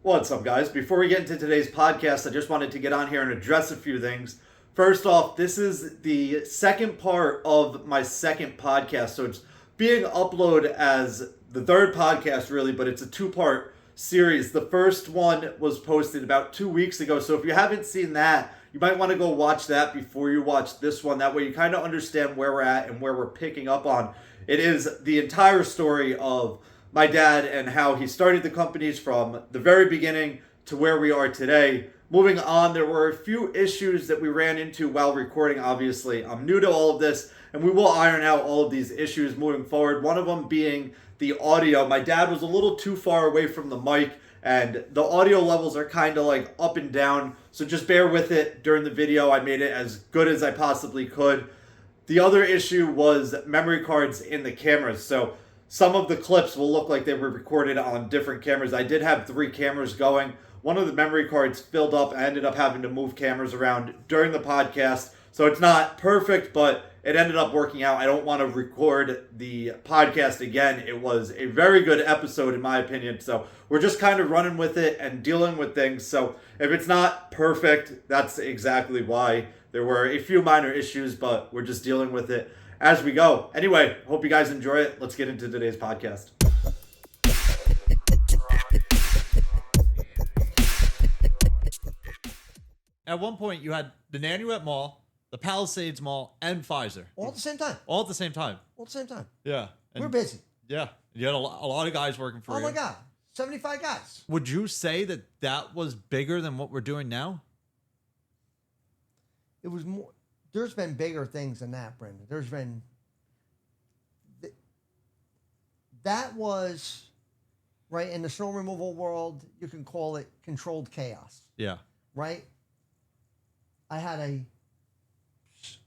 What's up, guys? Before we get into today's podcast, I just wanted to get on here and address a few things. First off, this is the second part of my second podcast, so it's being uploaded as the third podcast, really, but it's a two-part series. The first one was posted about 2 weeks ago, so if you haven't seen that, you might want to go watch that before you watch this one. That way you kind of understand where we're at and where we're picking up on. It is the entire story of my dad and how he started the companies from the very beginning to where we are today. Moving on, there were a few issues that we ran into while recording, obviously. I'm new to all of this, and we will iron out all of these issues moving forward. One of them being the audio. My dad was a little too far away from the mic, and the audio levels are kind of like up and down, so just bear with it during the video. I made it as good as I possibly could. The other issue was memory cards in the cameras. So some of the clips will look like they were recorded on different cameras. I did have 3 cameras going. One of the memory cards filled up. I ended up having to move cameras around during the podcast. So it's not perfect, but it ended up working out. I don't want to record the podcast again. It was a very good episode, in my opinion. So we're just kind of running with it and dealing with things. So if it's not perfect, that's exactly why. There were a few minor issues, but we're just dealing with it as we go. Anyway, hope you guys enjoy it. Let's get into today's podcast. At one point, you had the Nanuet Mall, the Palisades Mall, and Pfizer. All at the same time. All at the same time. All at the same time. Yeah. We're busy. Yeah. You had a lot of guys working for you. Oh my God. 75 guys. Would you say that that was bigger than what we're doing now? It was more. There's been bigger things than that, Brendan. There's been. That was, right, in the snow removal world, you can call it controlled chaos, Yeah. right? I had a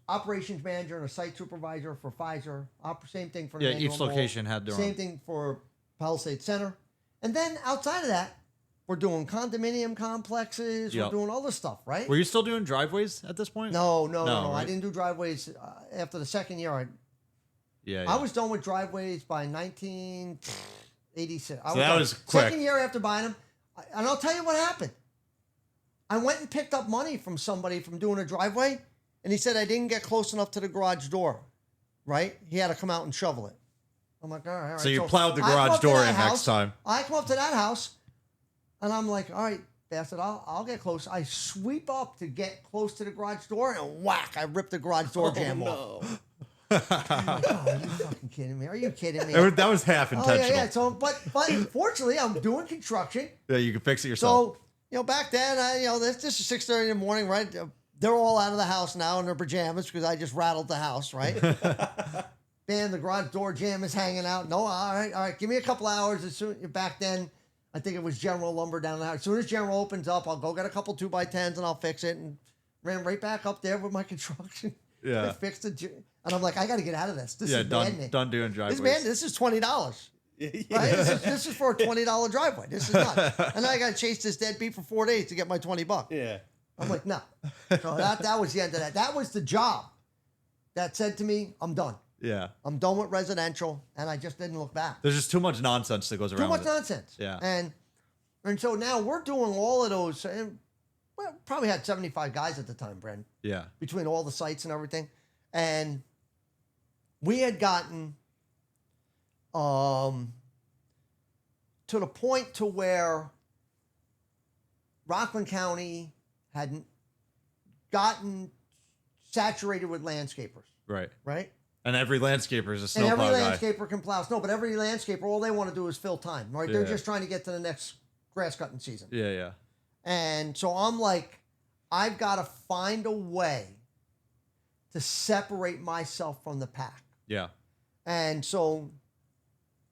operations manager and a site supervisor for Pfizer. Same thing for Yeah, Nanuet each Mall. location had their Same own. thing for Palisade Center. And then outside of that, we're doing condominium complexes. Yep. We're doing all this stuff, right? Were you still doing driveways at this point? No. right? I didn't do driveways after the second year. Yeah. I was done with driveways by 1986. So that was quick. Second year after buying them. And I'll tell you what happened. I went and picked up money from somebody from doing a driveway, and he said I didn't get close enough to the garage door, right? He had to come out and shovel it. I'm like, all right. So you plowed the I come garage up to door that in house. next time. I come up to that house, and I'm like, all right, bastard, I'll get close. I sweep up to get close to the garage door, and whack, I ripped the garage door jam off. I'm like, oh, are you fucking kidding me? Are you kidding me? That was half intentional. Yeah. So, but fortunately, I'm doing construction. Yeah, you can fix it yourself. So, back then, this is 6:30 in the morning, right? They're all out of the house now in their pajamas because I just rattled the house, right? Man, the garage door jam is hanging out. No, all right. Give me a couple hours. As soon back then, I think it was General Lumber down there. As soon as General opens up, I'll go get a couple 2x10s and I'll fix it. And ran right back up there with my construction. Yeah. I fixed it. And I'm like, I got to get out of this. This is maddening. done doing driveways. This is $20. Right? This is for a $20 driveway. This is nuts. And then I got to chase this deadbeat for 4 days to get my $20. Yeah. I'm like, no. So that was the end of that. That was the job that said to me, I'm done. Yeah. I'm done with residential, and I just didn't look back. There's just too much nonsense that goes around. Too much with it. nonsense. Yeah. And so now we're doing all of those. And probably had 75 guys at the time, Bren, Yeah. between all the sites and everything. And we had gotten to the point to where Rockland County had gotten saturated with landscapers, Right. right? And every landscaper is a And snowplow every guy. landscaper can plow snow, but every landscaper, all they want to do is fill time, right? They're Yeah. just trying to get to the next grass cutting season. Yeah, yeah. And so I'm like, I've got to find a way to separate myself from the pack. Yeah. And so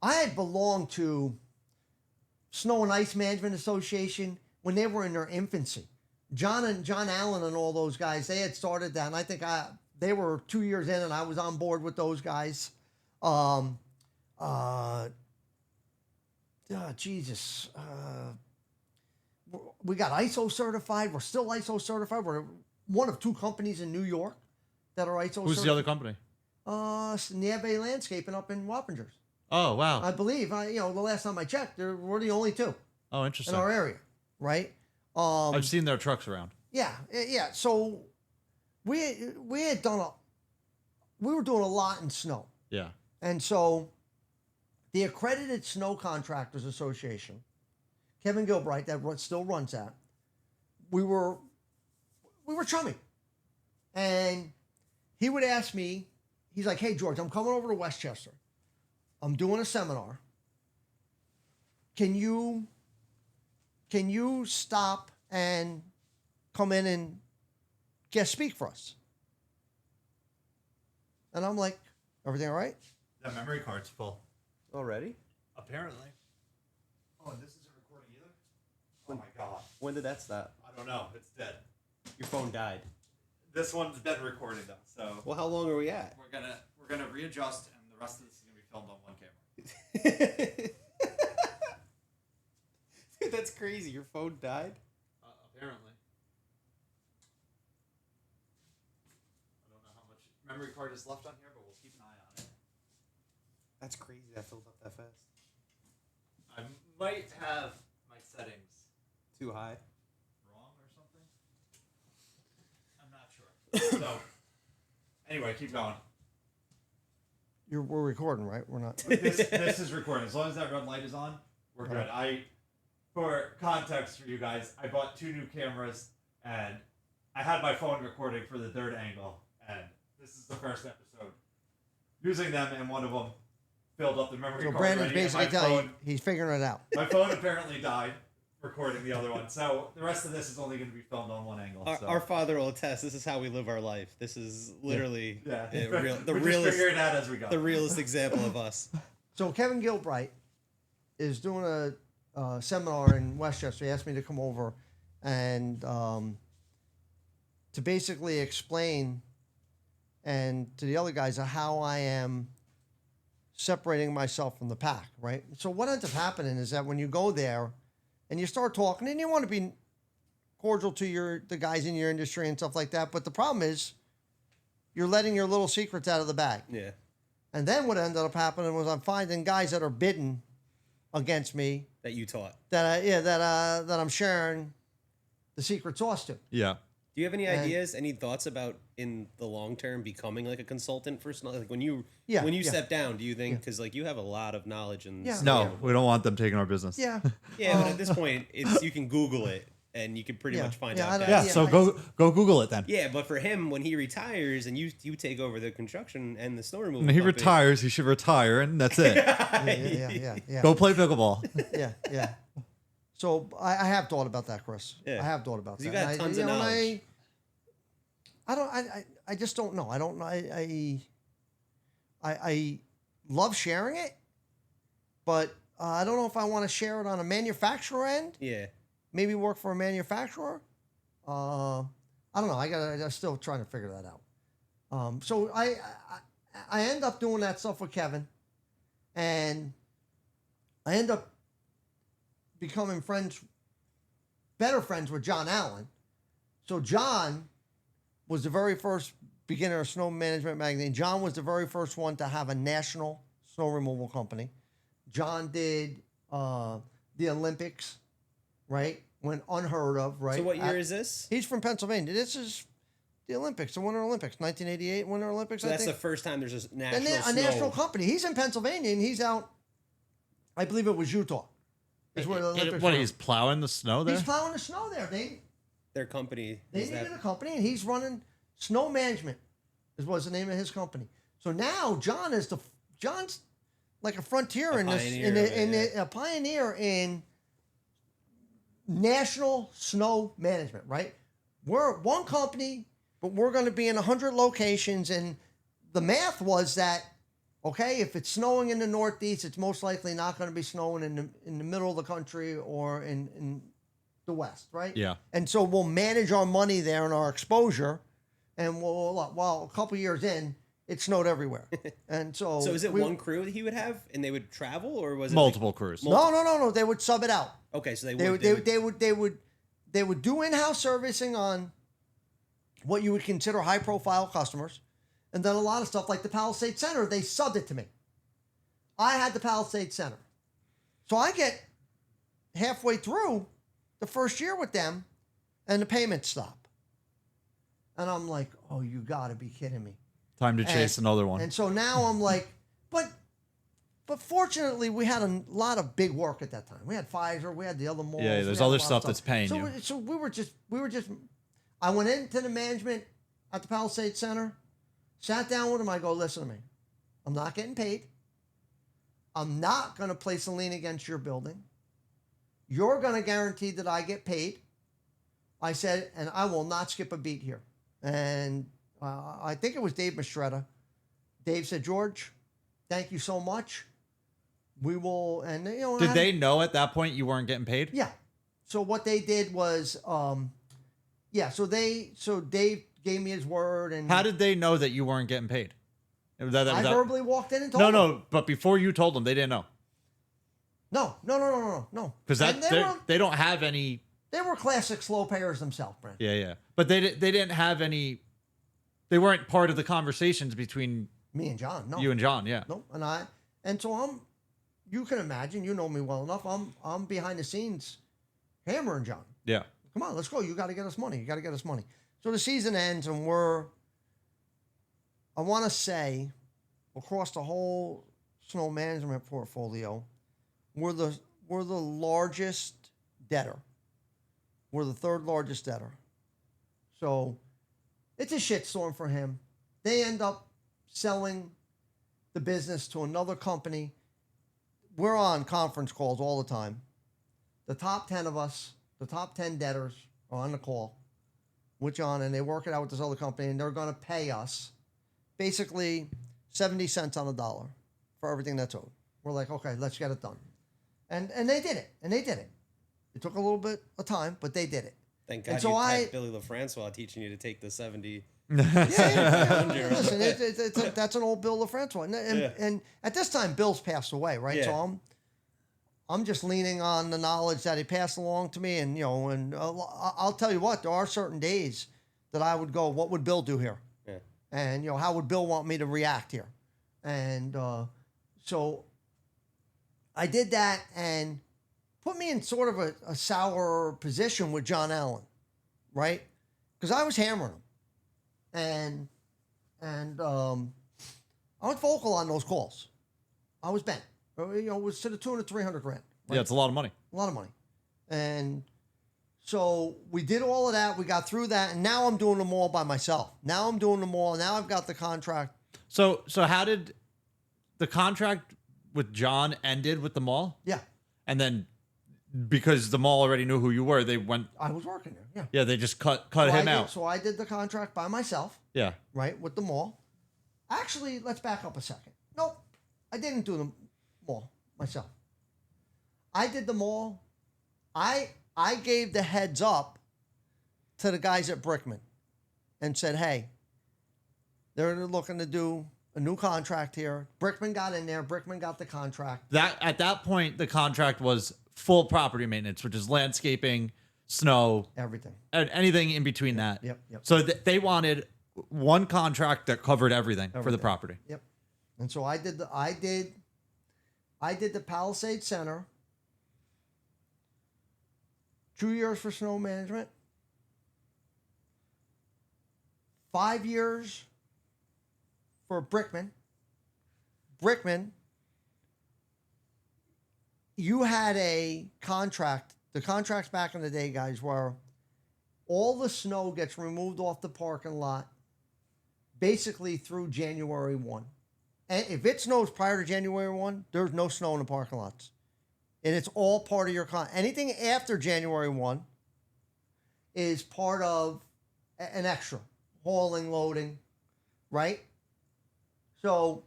I had belonged to Snow and Ice Management Association when they were in their infancy. John Allen and all those guys, they had started that. And I think they were 2 years in and I was on board with those guys. Jesus. We got ISO certified. We're still ISO certified. We're one of 2 companies in New York that are ISO certified. Who's the other company? Nieve Landscaping up in Wappingers. Oh, wow. I believe. The last time I checked, we're the only 2 Oh, in interesting. our area. right? I've seen their trucks around. Yeah. So we had done we were doing a lot in snow, Yeah. and so the Accredited Snow Contractors Association, Kevin Gilbright, still runs that. We were chummy, and he would ask me. He's like, "Hey George, I'm coming over to Westchester. I'm doing a seminar. Can you stop and come in and guest speak for us?" And I'm like, "Everything all right?" That memory card's full. Already? Apparently. Oh, and this isn't recording either? Oh my god. When did that stop? I don't know. It's dead. Your phone died. This one's been recording though, so Well, how long are we at? we're gonna readjust, and the rest of this is gonna be filmed on one camera. Dude, that's crazy. Your phone died? Apparently. I don't know how much memory card is left on here, but we'll keep an eye on it. That's crazy. That filled up that fast. I might have my settings Too high. wrong or something. I'm not sure. So, anyway, keep going. We're recording, right? We're not. This is recording. As long as that red light is on, we're good. For context for you guys, I bought 2 new cameras, and I had my phone recording for the third angle, and this is the first episode using them, and one of them filled up the memory So card. Brandon's already, and basically my telling phone, you he's figuring it out. my phone apparently died recording the other one, so the rest of this is only going to be filmed on one angle. So. Our father will attest. This is how we live our life. This is literally Yeah, the we're just realest, figuring it out as we go. the realest example of us. So Kevin Gilbright is doing a seminar in Westchester. He asked me to come over and to basically explain and to the other guys how I am separating myself from the pack, right? So what ends up happening is that when you go there and you start talking and you want to be cordial to the guys in your industry and stuff like that, but the problem is you're letting your little secrets out of the bag. Yeah. And then what ended up happening was I'm finding guys that are bidding against me That you taught. that I'm sharing the secret sauce to. Yeah. Do you have any ideas, any thoughts about in the long term becoming like a consultant for snow? Like when you step down, do you think because like you have a lot of knowledge and Yeah. No, we don't want them taking our business. Yeah. yeah, but at this point, it's you can Google it and you can pretty much find Yeah, I out. don't- guys. Yeah, so go Google it then. Yeah, but for him, when he retires and you take over the construction and the snow removal, When he company- retires, he should retire, and that's it. Yeah. Go play pickleball. Yeah. So I have thought about that, Chris. Yeah. I have thought about that. You got And tons of knowledge. I just don't know. I don't know. I love sharing it, but I don't know if I want to share it on a manufacturer end. Yeah. Maybe work for a manufacturer. I don't know. I'm still trying to figure that out. So I end up doing that stuff with Kevin, and I end up becoming better friends with John Allen. So John was the very first beginner of Snow Management Magazine. John was the very first one to have a national snow removal company. John did the Olympics, right? When unheard of, right? So what year is this? He's from Pennsylvania. This is the Olympics, the Winter Olympics, 1988 Winter Olympics. So I that's think. the first time there's a A national national company. He's in Pennsylvania, and he's out. I believe it was Utah. Is where the Olympics What, were. he's plowing the snow there? He's plowing the snow there. Their company. They Is needed that, a company, and he's running Snow Management. Was the name of his company. So now John's like a frontier in this, a pioneer in national snow management. Right? We're one company, but we're going to be in 100 locations, and the math was that. Okay, if it's snowing in the Northeast, it's most likely not going to be snowing in the middle of the country or in the West, right? Yeah. And so we'll manage our money there and our exposure, and well, a couple years in, it snowed everywhere, and so. So is it one crew that he would have, and they would travel, or was it Multiple crews. No. They would sub it out. Okay, so They would do in-house servicing on what you would consider high-profile customers. And then a lot of stuff like the Palisades Center, they subbed it to me. I had the Palisades Center. So I get halfway through the first year with them, and the payments stop. And I'm like, oh, you got to be kidding me. Time to chase another one. And so now I'm like, but fortunately, we had a lot of big work at that time. We had Pfizer, we had the other malls. Yeah, there's other stuff that's paying you. So we were just. I went into the management at the Palisades Center, sat down with him. I go, listen to me. I'm not getting paid. I'm not going to place a lien against your building. You're going to guarantee that I get paid. I said, and I will not skip a beat here. And I think it was Dave Mistretta. Dave said, George, thank you so much. We will, and you know. Did they know at that point you weren't getting paid? Yeah. So what they did was, So Dave gave me his word, and how did they know that you weren't getting paid? I verbally walked in and told them. No, but before you told them, they didn't know. No. Because they don't have any. They were classic slow payers themselves, Brent. Yeah. But they didn't have any. They weren't part of the conversations between me and John. No, you and John. Yeah. No, and so you can imagine. You know me well enough. I'm behind the scenes, hammering John. Yeah. Come on, let's go. You got to get us money. So the season ends, and I want to say, across the whole snow management portfolio, we're the largest debtor. We're the third largest debtor. So it's a shitstorm for him. They end up selling the business to another company. We're on conference calls all the time. The top 10 of us, the top 10 debtors are on the call with John, and they work it out with this other company, and they're going to pay us basically 70 cents on the dollar for everything that's owed. We're like, okay, let's get it done. And they did it. It took a little bit of time, but they did it. Thank God you had Billy LaFrancois teaching you to take the 70. Yeah. Listen, that's an old Bill LaFrancois. And at this time, Bill's passed away, right? Yeah. So I'm just leaning on the knowledge that he passed along to me. And, I'll tell you what, there are certain days that I would go, what would Bill do here? Yeah. And, how would Bill want me to react here? And so I did that and put me in sort of a sour position with John Allen, right? Because I was hammering him. And I was vocal on those calls. I was bent. It was to the tune of $300,000. Right? Yeah, it's a lot of money. A lot of money. And so we did all of that. We got through that. And now I'm doing them all by myself. Now I've got the contract. So how did the contract with John ended with the mall? Yeah. And then because the mall already knew who you were, they went. I was working there. Yeah. Yeah, they just cut him out. So I did the contract by myself. Yeah. Right, with the mall. Actually, let's back up a second. Nope, I didn't do the mall myself. I did the mall. I gave the heads up to the guys at Brickman and said, hey, they're looking to do a new contract here. Brickman got in there. Brickman got the contract. At that point, the contract was full property maintenance, which is landscaping, snow, everything, and anything in between that. Yep. So they wanted one contract that covered everything for the property. Yep. And so I did the Palisades Center. 2 years for snow management. 5 years for Brickman. Brickman, you had a contract. The contracts back in the day, guys, were all the snow gets removed off the parking lot basically through January 1. And if it snows prior to January 1, there's no snow in the parking lots. And it's all part of your anything after January 1 is part of an extra. Hauling, loading, right? So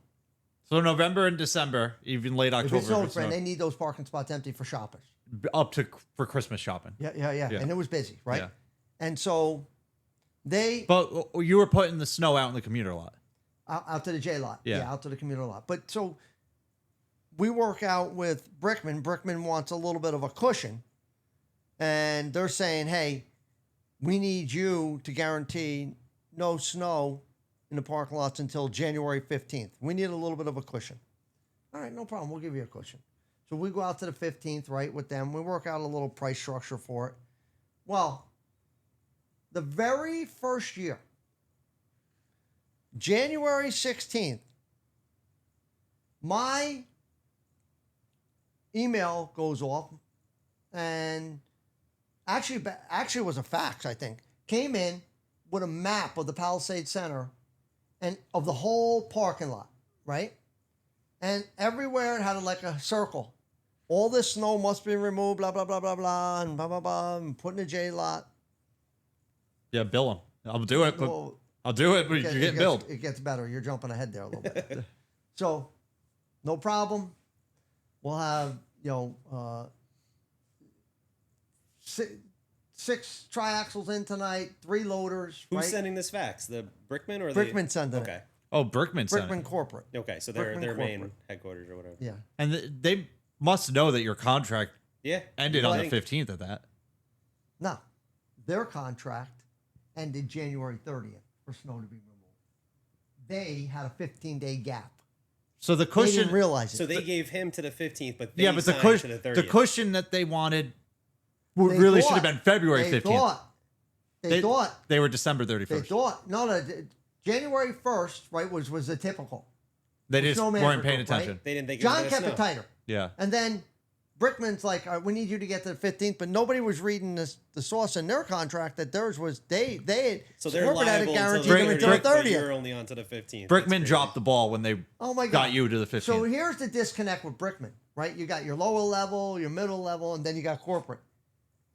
November and December, even late October. If it snows, they need those parking spots empty for shoppers. For Christmas shopping. Yeah. And it was busy, right? Yeah. And so But you were putting the snow out in the commuter lot. Out to the J lot. Yeah, out to the commuter lot. But so we work out with Brickman. Brickman wants a little bit of a cushion. And they're saying, hey, we need you to guarantee no snow in the parking lots until January 15th. We need a little bit of a cushion. All right, no problem. We'll give you a cushion. So we go out to the 15th, right, with them. We work out a little price structure for it. Well, the very first year, January 16th, my email goes off, and actually it was a fax, I think, came in with a map of the Palisade Center and of the whole parking lot, right? And everywhere it had like a circle. All this snow must be removed, blah, blah, blah, blah, blah, and blah, blah, blah, and put in a J lot. Yeah, bill them. I'll do it, but Well, I'll do it, but you're getting billed. It gets better. You're jumping ahead there a little bit. So, no problem. We'll have, six triaxles in tonight, 3 loaders. Who's right? sending this fax? The Brickman or Brickman sending Okay. it. Oh, Brickman sent Brickman it. Corporate. Okay, so they're Brickman their main corporate. headquarters or whatever. Yeah. And they must know that your contract Yeah. ended Well, on I the think- 15th of that. Now, their contract ended January 30th for snow to be removed. They had a 15-day gap. So the They cushion, didn't realize it. So they gave him to the 15th, but they yeah, but the signed cushion, to the 30th. the cushion that they wanted They really thought- should have been February they 15th. They thought. They were December They 31st. thought. No, January 1st, right, was the typical. They just Snowman weren't for paying group, right? attention. They didn't think John it was kept gonna it snow. tighter. Yeah. And then Brickman's like, all right, we need you to get to the 15th, but nobody was reading the source in their contract that theirs was they had So they're corporate had liable it until guaranteed Brick- them the until the 30th, but 30th. you're only on to the 15th. Brickman dropped the ball when they Oh my God. got you to the 15th. So here's the disconnect with Brickman, right? You got your lower level, your middle level, and then you got corporate.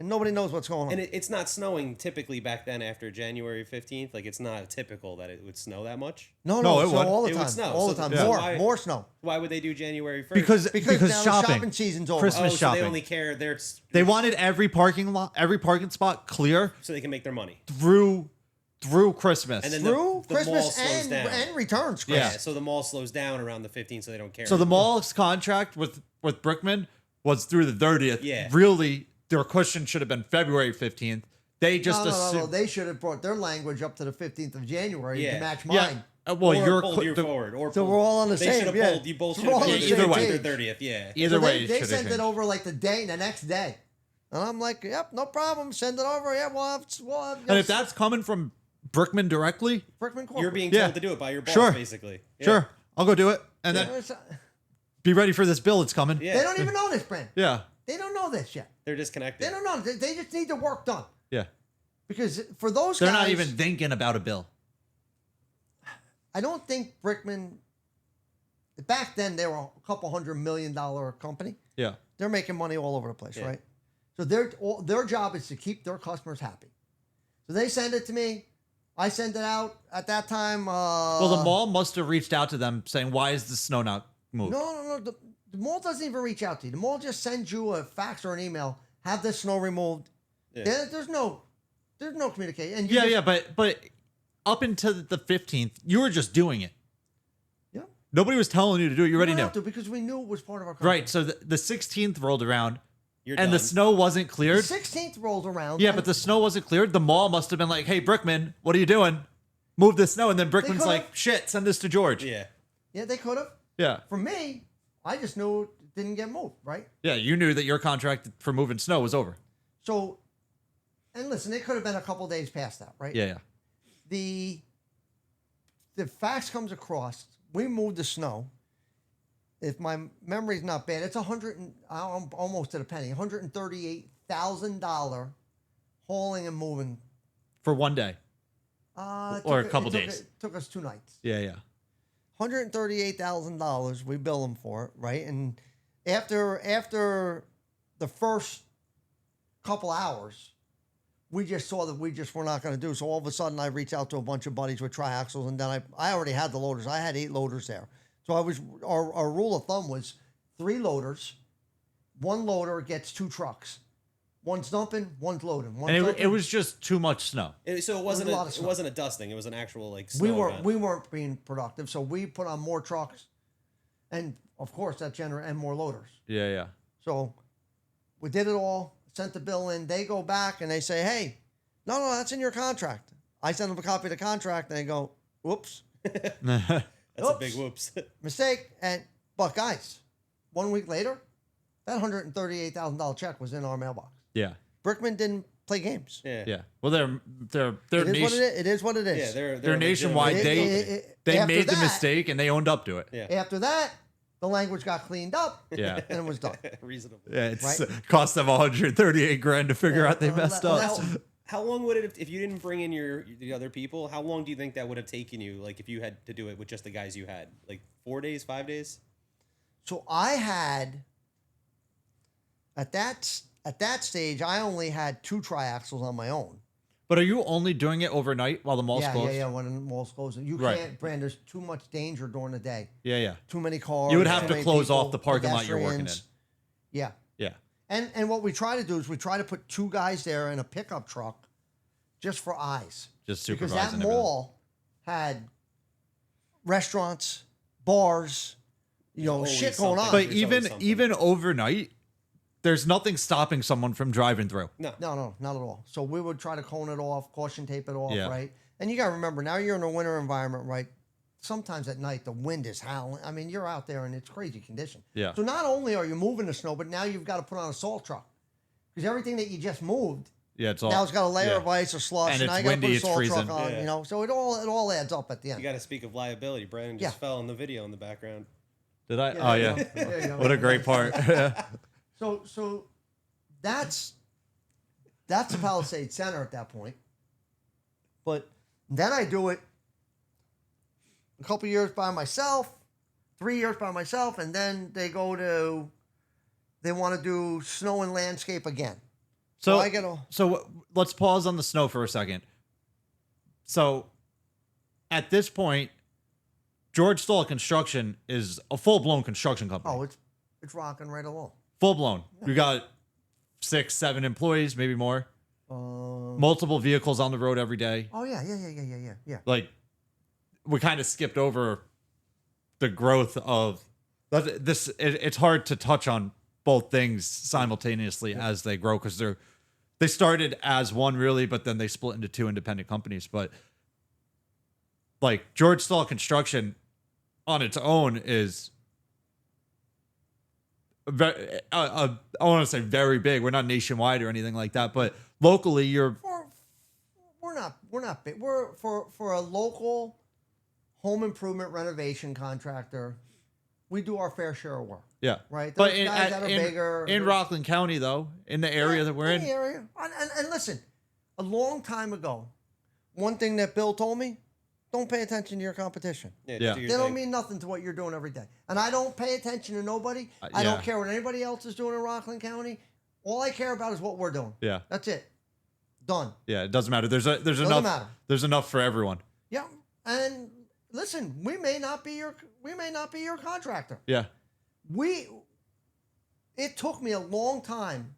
And nobody knows what's going on. And it's not snowing typically back then after January 15th. Like, it's not typical that it would snow that much. no, No, it so would. all the It would time. snow. All the So time. yeah. More snow. Why would they do January 1st? because Because now the shopping. shopping season's over. Christmas so shopping. they only care They wanted every parking spot clear so they can make their money. through Christmas. And then Through the mall Christmas slows down. and returns, Chris. Yeah. So the mall slows down around the 15th, so they don't care. So the mall's contract with Brickman was through the 30th. Yeah. Really, their cushion should have been February 15th. They just No. assumed. They should have brought their language up to the 15th of January Yeah. to match Yeah. mine. Well, or you're pulled you the- forward. Or So pulled- we're all on the they same, should have yeah. pulled. You both So should we're all have on pulled the it same to page. the 30th. Yeah. Either So way, they should sent have it changed. over like the next day. And I'm like, yep, no problem. Send it over. Yeah, we'll have And if that's coming from Brickman directly, Brickman Corporate. You're being Yeah. told to do it by your boss, Sure. basically. Yeah. sure, I'll go do it, and Yeah, then it's- be ready for this bill. It's coming. Yeah. They don't even know this, Brent. Yeah. They don't know this yet. They're disconnected. They don't know. They just need the work done. Yeah. Because for those They're guys, not even thinking about a bill. I don't think Brickman. Back then, they were a couple $100 million company. Yeah. They're making money all over the place, Yeah. right? So their job is to keep their customers happy. So they send it to me. I send it out at that time. Well, the mall must have reached out to them saying, "Why is the snow not moved?" No. The mall doesn't even reach out to you. The mall just sends you a fax or an email. Have this snow removed. Yeah. There's no communication. And Yeah, but up until the 15th, you were just doing it. Yeah. Nobody was telling you to do it. You already We knew. don't have to because we knew it was part of our contract. Right. So the 16th rolled around, You're and done. the snow wasn't The cleared. 16th rolls around. Yeah, and but the snow wasn't cleared. The mall must have been like, "Hey, Brickman, what are you doing? Move the snow." And then Brickman's could've. like, "Shit, send this to George." Yeah. Yeah, they could have. Yeah. For me, I just knew it didn't get moved, right? Yeah, you knew that your contract for moving snow was over. So, and listen, it could have been a couple days past that, right? Yeah. The fax comes across. We moved the snow. If my memory's not bad, it's I'm almost to the penny. $138,000 hauling and moving. For one day. Or a couple days. It took us 2 nights. Yeah. $138,000. We bill them for it, right? And after the first couple hours, we just saw that we just were not going to do. So all of a sudden, I reached out to a bunch of buddies with triaxles, and then I already had the loaders. I had 8 loaders there. So our rule of thumb was 3 loaders. 1 loader gets 2 trucks. One's dumping, one's loading. And it was just too much snow. So it wasn't a lot of it snow. wasn't a dusting. It was an actual like we snow weren't event. we weren't being productive, so we put on more trucks, and of course that and more loaders. Yeah. So we did it all, sent the bill in. They go back and they say, "Hey, no, that's in your contract." I send them a copy of the contract, and they go, "Whoops, That's a Oops. big whoops. mistake." But guys, 1 week later, that $138,000 check was in our mailbox. Yeah. Brickman didn't play games. Yeah. Well, they're It is what it is. It is what it is. Yeah, they're nationwide. They after made the that- mistake and they owned up to it. Yeah. After that, the language got cleaned up. Yeah. And it was done. Reasonable. Yeah, it's Right. Cost them 138 grand to figure out they messed well, up. How long would it have, if you didn't bring in the other people? How long do you think that would have taken you? Like if you had to do it with just the guys you had, like 4 days, 5 days? So I had at that stage, I only had 2 triaxles on my own. But are you only doing it overnight while the mall's Yeah, closed? yeah. When the mall's closed, you Right. can't. Brand, there's too much danger during the day. Yeah. Too many cars. You would have too to many close people, off the parking lot you're working in. pedestrians. Yeah. Yeah. And what we try to do is we try to put 2 guys there in a pickup truck, just for eyes. Just Because supervising that everything. mall had restaurants, bars, always shit going on. something. But There's always something. even overnight, there's nothing stopping someone from driving through. No. No, not at all. So we would try to cone it off, caution tape it off, Yeah. right? And you got to remember, now you're in a winter environment, right? Sometimes at night, the wind is howling. I mean, you're out there and it's crazy condition. Yeah. So not only are you moving the snow, but now you've got to put on a salt truck. Because everything that you just moved, Yeah, it's all. now it's got a layer yeah. of ice or slush. And And now it's you got to put windy, a it's salt freezing. truck on, Yeah. So it all adds up at the You end. got to speak of liability. Brandon just Yeah. fell in the video in the background. Did I? Yeah, Oh, there you yeah. go. There you go. What a great part. So that's the Palisade Center at that point. But then I do it a couple years by myself, 3 years by myself, and then they want to do snow and landscape again. So I get a let's pause on the snow for a second. So at this point, George Stoll Construction is a full-blown construction company. oh, it's rocking right along. Full-blown. We got 6, 7 employees, maybe more. Multiple vehicles on the road every day. Oh yeah. Like, we kind of skipped over the growth of this. It's hard to touch on both things simultaneously as they grow, because they started as one really, but then they split into 2 independent companies. But like George Stoll Construction on its own is very, I want to say very big. We're not nationwide or anything like that, but locally We're not big. We're for a local home improvement renovation contractor. We do our fair share of work. yeah. Right. But Those guys that are bigger in Rockland County, though, in the area that we're in, the area. And listen, a long time ago, one thing that Bill told me: don't pay attention to your competition. Yeah. do They your don't thing. mean nothing to what you're doing every day. And I don't pay attention to nobody. I yeah. don't care what anybody else is doing in Rockland County. All I care about is what we're doing. yeah, That's it. Done. yeah, it doesn't matter. There's Doesn't enough. matter. There's enough for everyone. Yeah. And listen, we may not be your contractor. Yeah, It took me a long time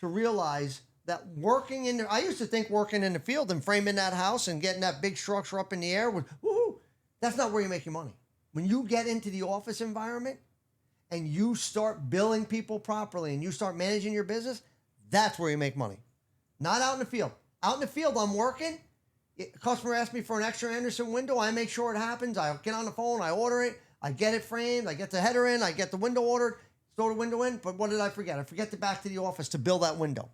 to realize that I used to think working in the field and framing that house and getting that big structure up in the air was, woohoo, that's not where you make your money. When you get into the office environment and you start billing people properly and you start managing your business, that's where you make money. Not out in the field. Out in the field, I'm working. A customer asks me for an extra Anderson window. I make sure it happens. I get on the phone. I order it. I get it framed. I get the header in. I get the window ordered. Throw the window in. But what did I forget? I forget to back to the office to bill that window.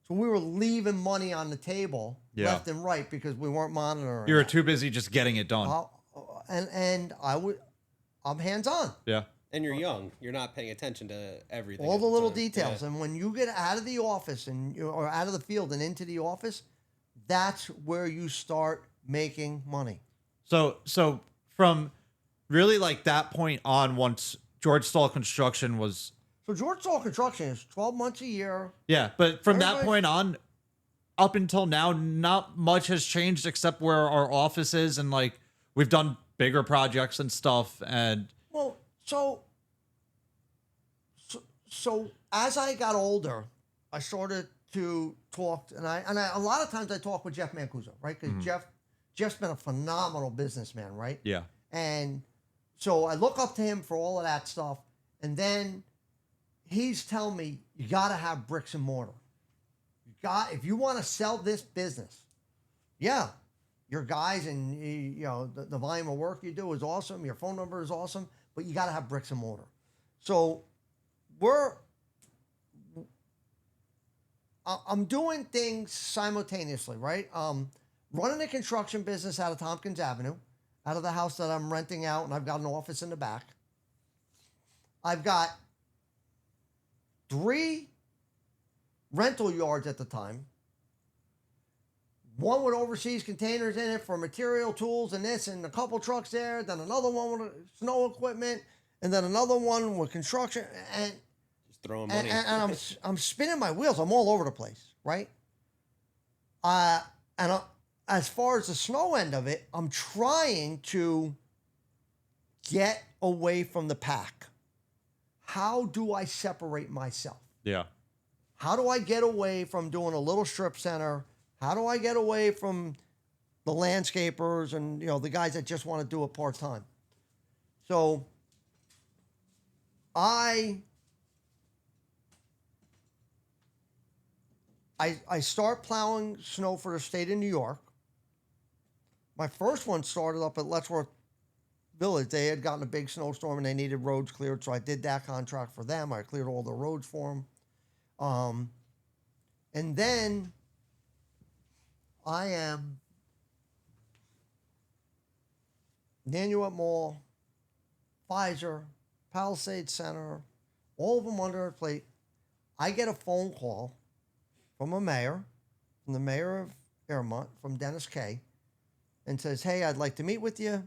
So we were leaving money on the table left and right because we weren't monitoring. you were that. too busy just getting it done. I'm hands on. Yeah, And you're young. You're not paying attention to everything. All at the little time. details. Yeah. And when you get out of the office or out of the field and into the office, that's where you start making money. So from really like that point on, once George Stoll Construction was, So George Stoll Construction is 12 months a year. yeah, but from that Everybody- point on, up until now, not much has changed except where our office is, and like we've done bigger projects and stuff. And Well, so as I got older, I started to talk, and I a lot of times I talk with Jeff Mancuso, right? Because Jeff's been a phenomenal businessman, right? yeah, And so I look up to him for all of that stuff, and then he's telling me you got to have bricks and mortar. If you want to sell this business, yeah, your guys and the volume of work you do is awesome. Your phone number is awesome, but you got to have bricks and mortar. So I'm doing things simultaneously, right? Running a construction business out of Tompkins Avenue, out of the house that I'm renting out, and I've got an office in the back. I've got 3 rental yards at the time. One with overseas containers in it for material, tools, and this, and a couple trucks there. Then another one with snow equipment, and then another one with construction, and just throwing money. And I'm spinning my wheels. I'm all over the place, right? As far as the snow end of it, I'm trying to get away from the pack. How do I separate myself? Yeah. How do I get away from doing a little strip center? How do I get away from the landscapers and, the guys that just want to do it part-time? So I start plowing snow for the state of New York. My first one started up at Letchworth Village. They had gotten a big snowstorm and they needed roads cleared, so I did that contract for them. I cleared all the roads for them. And then I am Nanuet Mall, Pfizer, Palisades Center, all of them under a plate. I get a phone call from the mayor of Airmont, from Dennis Kay, and says, hey, I'd like to meet with you.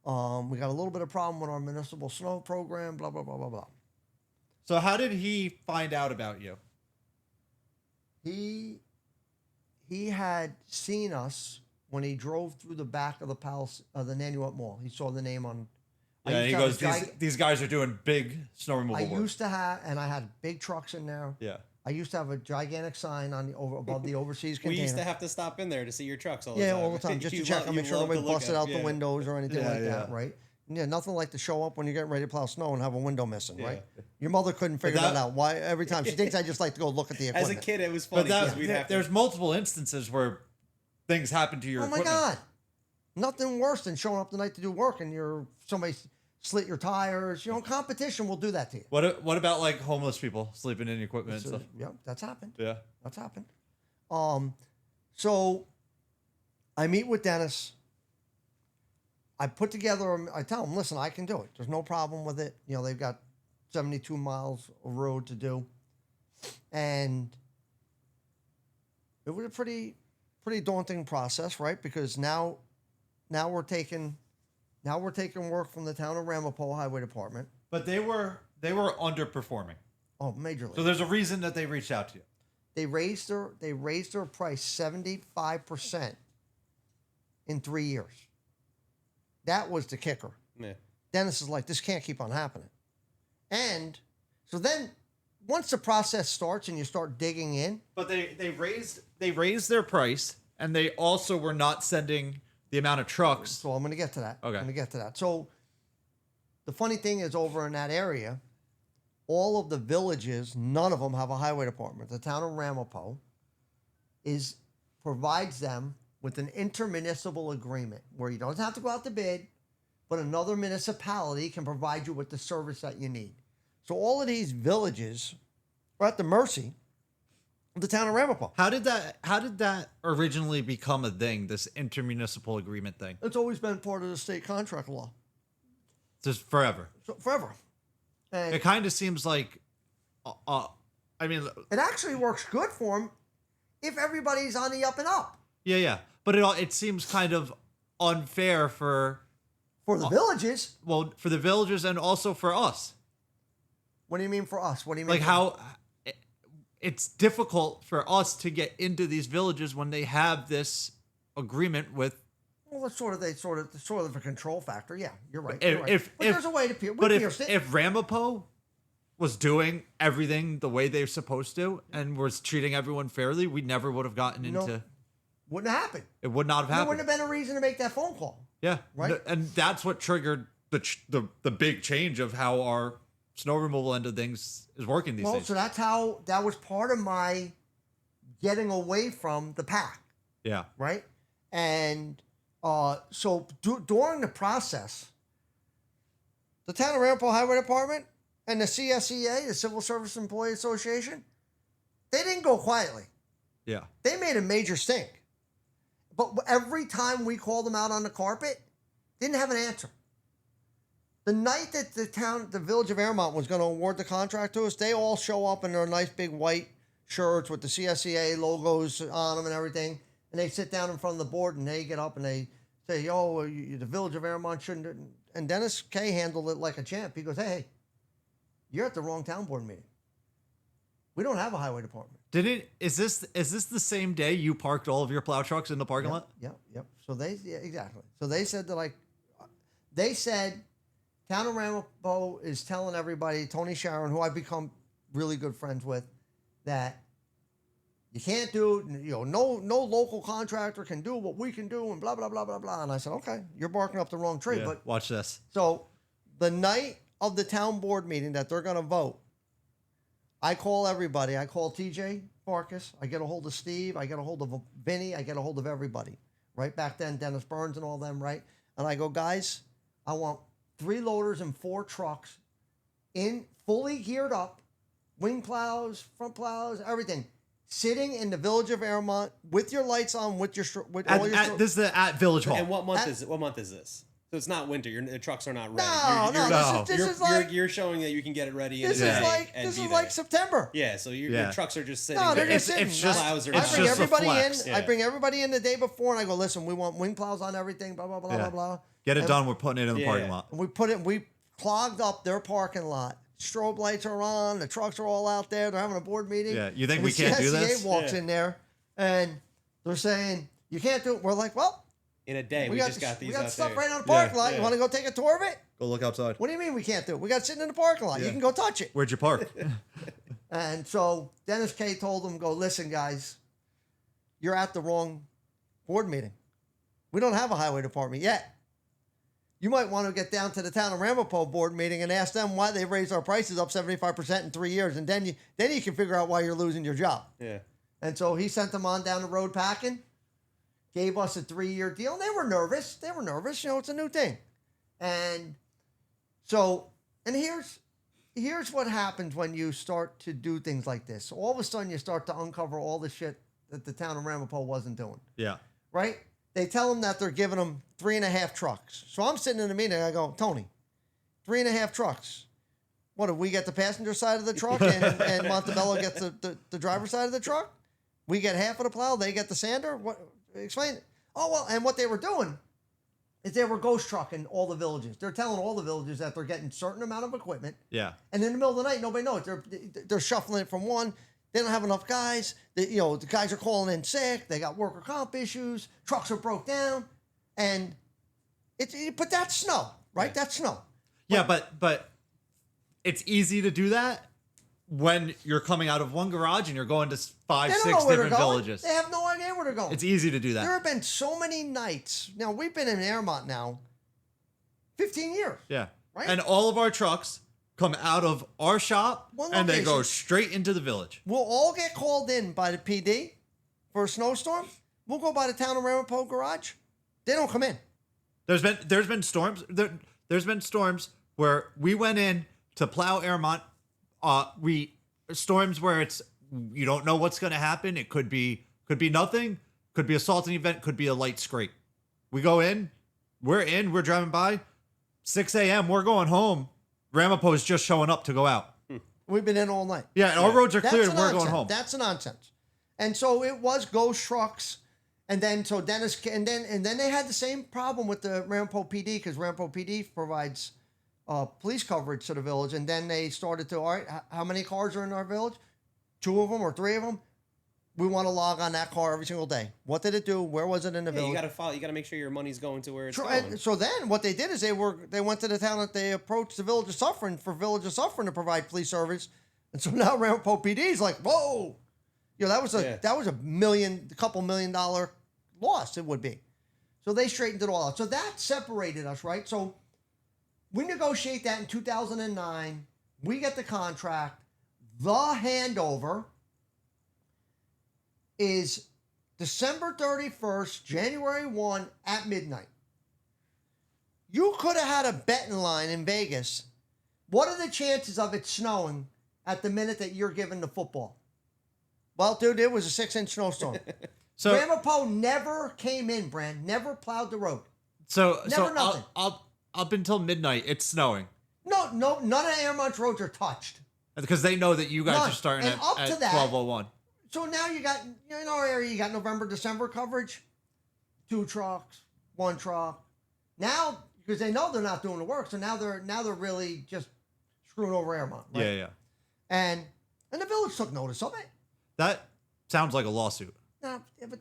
We got a little bit of problem with our municipal snow program, blah, blah, blah, blah, blah. So how did he find out about you? He had seen us when he drove through the back of the the Nanuet Mall. He saw the name on. Yeah, and he goes, these guys are doing big snow removal work. I used to have, and I had big trucks in there. Yeah. I used to have a gigantic sign on above the overseas container. We used to have to stop in there to see your trucks all the time. Yeah, all the time, just to check and make sure nobody busted out the windows or anything like that, right? Yeah, nothing like to show up when you're getting ready to plow snow and have a window missing, right? Your mother couldn't figure that out. Why every time she thinks I just like to go look at the equipment. As a kid, it was funny. But there's multiple instances where things happen to your equipment. Oh my God, nothing worse than showing up the night to do work and somebody slit your tires. Competition will do that to you. What about like homeless people sleeping in equipment and stuff? Yeah, that's happened. Yeah, that's happened. So I meet with Dennis. I put together, I tell them, listen, I can do it. There's no problem with it. They've got 72 miles of road to do. And it was a pretty daunting process, right? Because now we're taking work from the town of Ramapo Highway Department. But they were underperforming. Oh, majorly. So there's a reason that they reached out to you. They raised their price 75% in 3 years. That was the kicker. Yeah. Dennis is like, this can't keep on happening. And so then once the process starts and you start digging in. But they raised their price, and they also were not sending the amount of trucks. So I'm going to get to that. Okay. I'm going to get to that. So the funny thing is, over in that area, all of the villages, none of them have a highway department. The town of Ramapo provides them with an intermunicipal agreement where you don't have to go out to bid, but another municipality can provide you with the service that you need. So all of these villages are at the mercy of the town of Ramapo. How did that originally become a thing, this intermunicipal agreement thing? It's always been part of the state contract law. Just forever. So forever. And it kind of seems like, it actually works good for them if everybody's on the up and up. Yeah. But it seems kind of unfair for the villages. Well, for the villages and also for us. What do you mean for us? What do you mean? Like how it's difficult for us to get into these villages when they have this agreement with. Well, it's sort of a control factor. Yeah, you're right. But there's a way to pierce. But if Ramapo was doing everything the way they're supposed to and was treating everyone fairly, we never would have gotten into. Wouldn't have happened. It would not have happened. There wouldn't have been a reason to make that phone call. Yeah. Right. And that's what triggered the big change of how our snow removal end of things is working these days. So that was part of my getting away from the pack. Yeah. Right. And during the process, the town of Ramapo Highway Department and the CSEA, the Civil Service Employee Association, they didn't go quietly. Yeah. They made a major stink. But every time we called them out on the carpet, didn't have an answer. The night that the village of Airmont was going to award the contract to us, they all show up in their nice big white shirts with the CSCA logos on them and everything. And they sit down in front of the board and they get up and they say, "Yo, the village of Airmont shouldn't." And Dennis Kay handled it like a champ. He goes, "Hey, you're at the wrong town board meeting. We don't have a highway department." Is this the same day you parked all of your plow trucks in the parking lot? Yep. So exactly. So they said that they said Town of Ramapo is telling everybody, Tony Sharon, who I've become really good friends with, that you can't do, no local contractor can do what we can do and blah, blah, blah, blah, blah. And I said, okay, you're barking up the wrong tree. Yeah, But watch this. So the night of the town board meeting that they're going to vote, I call everybody. I call TJ Farkas. I get a hold of Steve. I get a hold of Vinny. I get a hold of everybody. Right back then, Dennis Burns and all them, right? And I go, guys, I want 3 loaders and 4 trucks in fully geared up, wing plows, front plows, everything, sitting in the village of Airmont with your lights on, with all your. This is at Village Hall. And what month is it? What month is this? So it's not winter. The trucks are not ready. No. This is like you're showing that you can get it ready. This is like September. Yeah. So your trucks are just sitting. No, they're there. just sitting. I bring everybody in. Yeah. I bring everybody in the day before, and I go, listen, we want wing plows on everything. Blah blah blah blah blah. Get it done. We're putting it in the parking lot. And we clogged up their parking lot. Strobe lights are on. The trucks are all out there. They're having a board meeting. Yeah. You think we can't do this? The walks in there, and they're saying you can't do it. We're like, well. In a day, we just got these. We got out stuff there. right on the parking lot. You want to go take a tour of it? Go look outside. What do you mean we can't do it? We got it sitting in the parking lot. You can go touch it. Where'd you park? And so Dennis Kay told them, go, listen, guys, you're at the wrong board meeting. We don't have a highway department yet. You might want to get down to the Town of Ramapo board meeting and ask them why they raised our prices up 75% in 3 years. And then you can figure out why you're losing your job. Yeah. And so he sent them on down the road packing. Gave us a 3-year deal, and they were nervous. It's a new thing. And so, and here's what happens when you start to do things like this. So all of a sudden, you start to uncover all the shit that the town of Ramapo wasn't doing. Yeah. Right? They tell them that they're giving them 3.5 trucks. So I'm sitting in a meeting, I go, Tony, 3.5 trucks. What, do we get the passenger side of the truck and Montebello gets the driver's side of the truck? We get half of the plow, they get the sander? What? Explain it. Oh, well, and what they were doing is they were ghost trucking all the villages. They're telling all the villages that they're getting a certain amount of equipment. Yeah. And in the middle of the night, nobody knows. They're shuffling it from one. They don't have enough guys. The guys are calling in sick. They got worker comp issues. Trucks are broke down. And but that's snow, right? Yeah. That's snow. Yeah, but it's easy to do that when you're coming out of one garage and you're going to 5, 6 different villages. They have no idea where they're going. It's easy to do that. There have been so many nights. Now, we've been in Airmont now 15 years. Yeah. Right? And all of our trucks come out of our shop and they go straight into the village. We'll all get called in by the PD for a snowstorm. We'll go by the Town of Ramapo garage. They don't come in. There's been storms. There's been storms where we went in to plow Airmont. Storms where you don't know what's going to happen. It could be nothing. Could be a salting event. Could be a light scrape. We go in. We're driving by. 6 a.m. We're going home. Ramapo's just showing up to go out. We've been in all night. Yeah, and our roads are cleared and we're going home. That's nonsense. And so it was ghost trucks. And then so Dennis and then they had the same problem with the Ramapo PD because Ramapo PD provides police coverage to the village. And then they started to, all right, how many cars are in our village? 2 of them or 3 of them? We want to log on that car every single day. What did it do? Where was it in the village? You got to follow. You got to make sure your money's going to where it's going. So then what they did is they went to the town that they approached the Village of Suffering for Village of Suffering to provide police service. And so now Ramapo PD is like, whoa, that was a couple $1 million loss. It would be. So they straightened it all out. So that separated us, right? So we negotiate that in 2009. We get the contract. The handover is December 31st, January 1 at midnight. You could have had a betting line in Vegas. What are the chances of it snowing at the minute that you're given the football? Well, dude, it was a 6-inch snowstorm. So Ramapo never came in, Brand. Never plowed the road. so Never nothing. up until midnight, it's snowing No, none of Airmont's roads are touched. because they know that you guys None. are starting And up at to that- 12:01. So now you got, in our area, you got November, December coverage. 2 trucks, 1 truck. Now, because they know they're not doing the work, so now they're really just screwing over Airmont. Right? Yeah, yeah. And the village took notice of it. That sounds like a lawsuit. No, but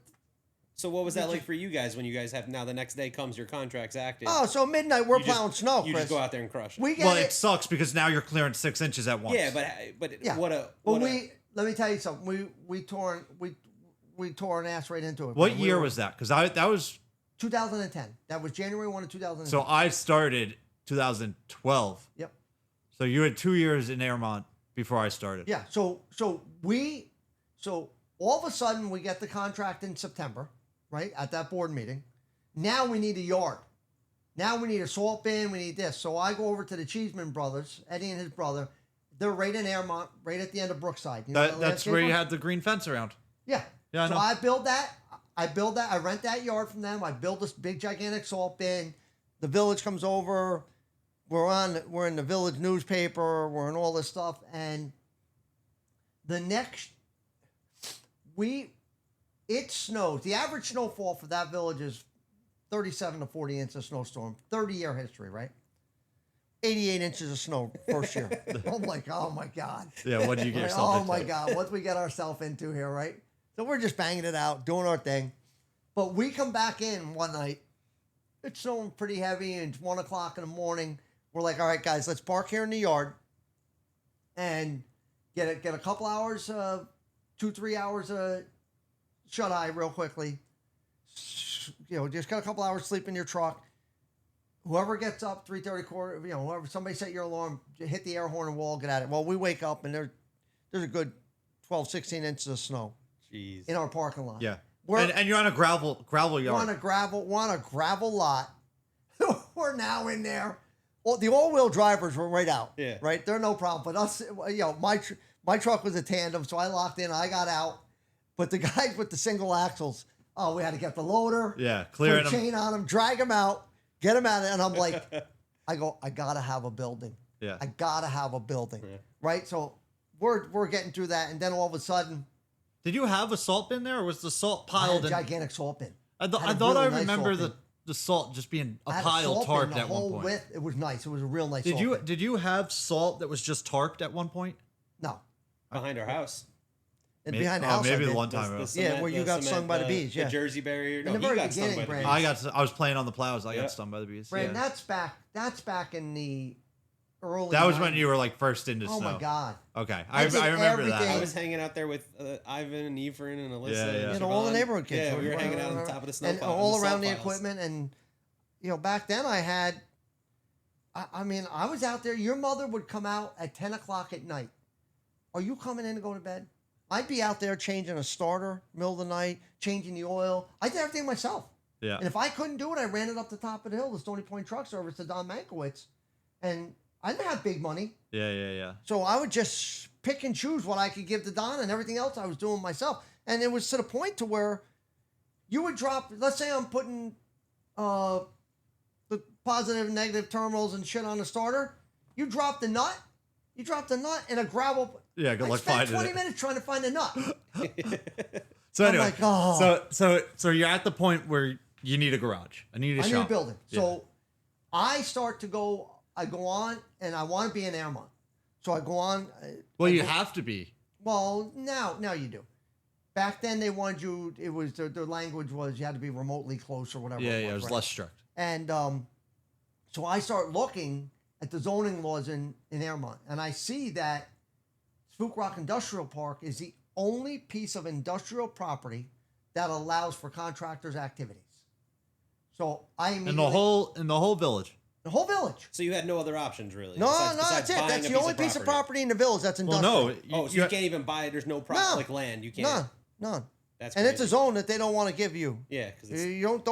So what was that like for you guys when you guys have now the next day comes your contract's active? oh, so midnight we're You just- plowing snow, You Chris. just go out there and crush it. We get Well, it. it sucks because now you're clearing 6 inches at once. Yeah, but Yeah. what a Well, what a, let me tell you something. We tore an ass right into it. What We year were- was that? Because that was 2010. That was January 1 of 2010. so I started 2012. Yep. So you had 2 years in Airmont before I started. Yeah. So all of a sudden we get the contract in September, right? At that board meeting. Now we need a yard. Now we need a salt bin. We need this. So I go over to the Cheeseman brothers, Eddie and his brother. They're right in Airmont, right at the end of Brookside. You know That's landscape where you one? had the green fence around. Yeah. Yeah, I So know. I build that. I rent that yard from them. I build this big gigantic salt bin. The village comes over. We're in the village newspaper. We're in all this stuff. And the next it snows. The average snowfall for that village is 37 to 40 inches of snowstorm. 30-year history, right? 88 inches of snow first year. I'm like, oh my God. Yeah, what did you get Like, yourself oh into? my God, what did we get ourselves into here, right? So we're just banging it out, doing our thing. But we come back in one night. It's snowing pretty heavy, and it's 1 o'clock in the morning. We're like, all right, guys, let's park here in the yard and get a couple hours, 2-3 hours shut eye real quickly. Just got a couple hours sleep in your truck. Whoever gets up 3:30, quarter, whoever, somebody set your alarm, hit the air horn and we'll all get at it. Well, we wake up and there's a good 12, 16 inches of snow jeez. in our parking lot. Yeah. We're, And you're on a gravel we're yard. on a gravel lot. We're now in there. Well, the all-wheel drivers were right out. Yeah. Right? They're no problem. But us, my truck was a tandem, so I locked in. I got out. But the guys with the single axles, we had to get the loader. Yeah, Put clearing a them. chain on them, drag them out, get them out of it. And I'm like, I gotta have a building. Yeah. I gotta have a building. Yeah. Right? So we're getting through that, and then all of a sudden, Did you have a salt bin there, or was the salt I had piled a in? gigantic salt bin. I had a thought I really nice remember salt bin. the salt just being a I had pile salt bin, tarped the at one whole point. width. It was nice. It was a real nice. Did salt you bin. have salt that was just tarped at one point? No. Behind our house. And Maybe- behind the oh, house, I maybe the did. one time. The Yeah, cement- where you the got cement, stung by the bees, yeah. The Jersey barrier. No, the he very got stung beginning, by the Brandon. bees. I was playing on the plows. I Yeah. got stung by the bees. Brand, yeah. that's back in the early. That was 90s. when you were like first into Oh snow. my God. Okay, I I did remember everything. that. I was hanging out there with Ivan and Ephraim and Alyssa. Yeah, yeah. And All the Siobhan. neighborhood kids. Yeah, So we were hanging out on top of the snow and pile- all the around salt the piles. equipment. And back then I had. I mean, I was out there. Your mother would come out at 10 o'clock at night. Are you coming in to go to bed? I'd be out there changing a starter, middle of the night, changing the oil. I did everything myself. Yeah. And if I couldn't do it, I ran it up the top of the hill, the Stony Point Truck Service to Don Mankiewicz. And I didn't have big money. Yeah. So I would just pick and choose what I could give to Don, and everything else I was doing myself. And it was to the point to where you would drop, let's say I'm putting the positive and negative terminals and shit on the starter. You drop the nut in a gravel. Yeah, good I luck spent finding 20 it. minutes trying to find a nut. So I'm anyway, like, oh. so you're at the point where you need a garage. I need a I need shop. a building. Yeah. So I go on, and I want to be in Airmont. So I go on. Well, I you go- have to be. Well, now you do. Back then they wanted you. It was their language was you had to be remotely close or whatever. Yeah, it it was right? less strict. And so I start looking at the zoning laws in Airmont, and I see that Spook Rock Industrial Park is the only piece of industrial property that allows for contractors' activities. So I In the whole village. the whole village. So you had no other options really. No, besides that's it. buying That's a the only piece of property in the village that's Well, industrial. no. Oh, so you can't even buy it. There's no No. like land. You can't. None. That's And it's a crazy. zone that they don't want to give you. Yeah, because You don't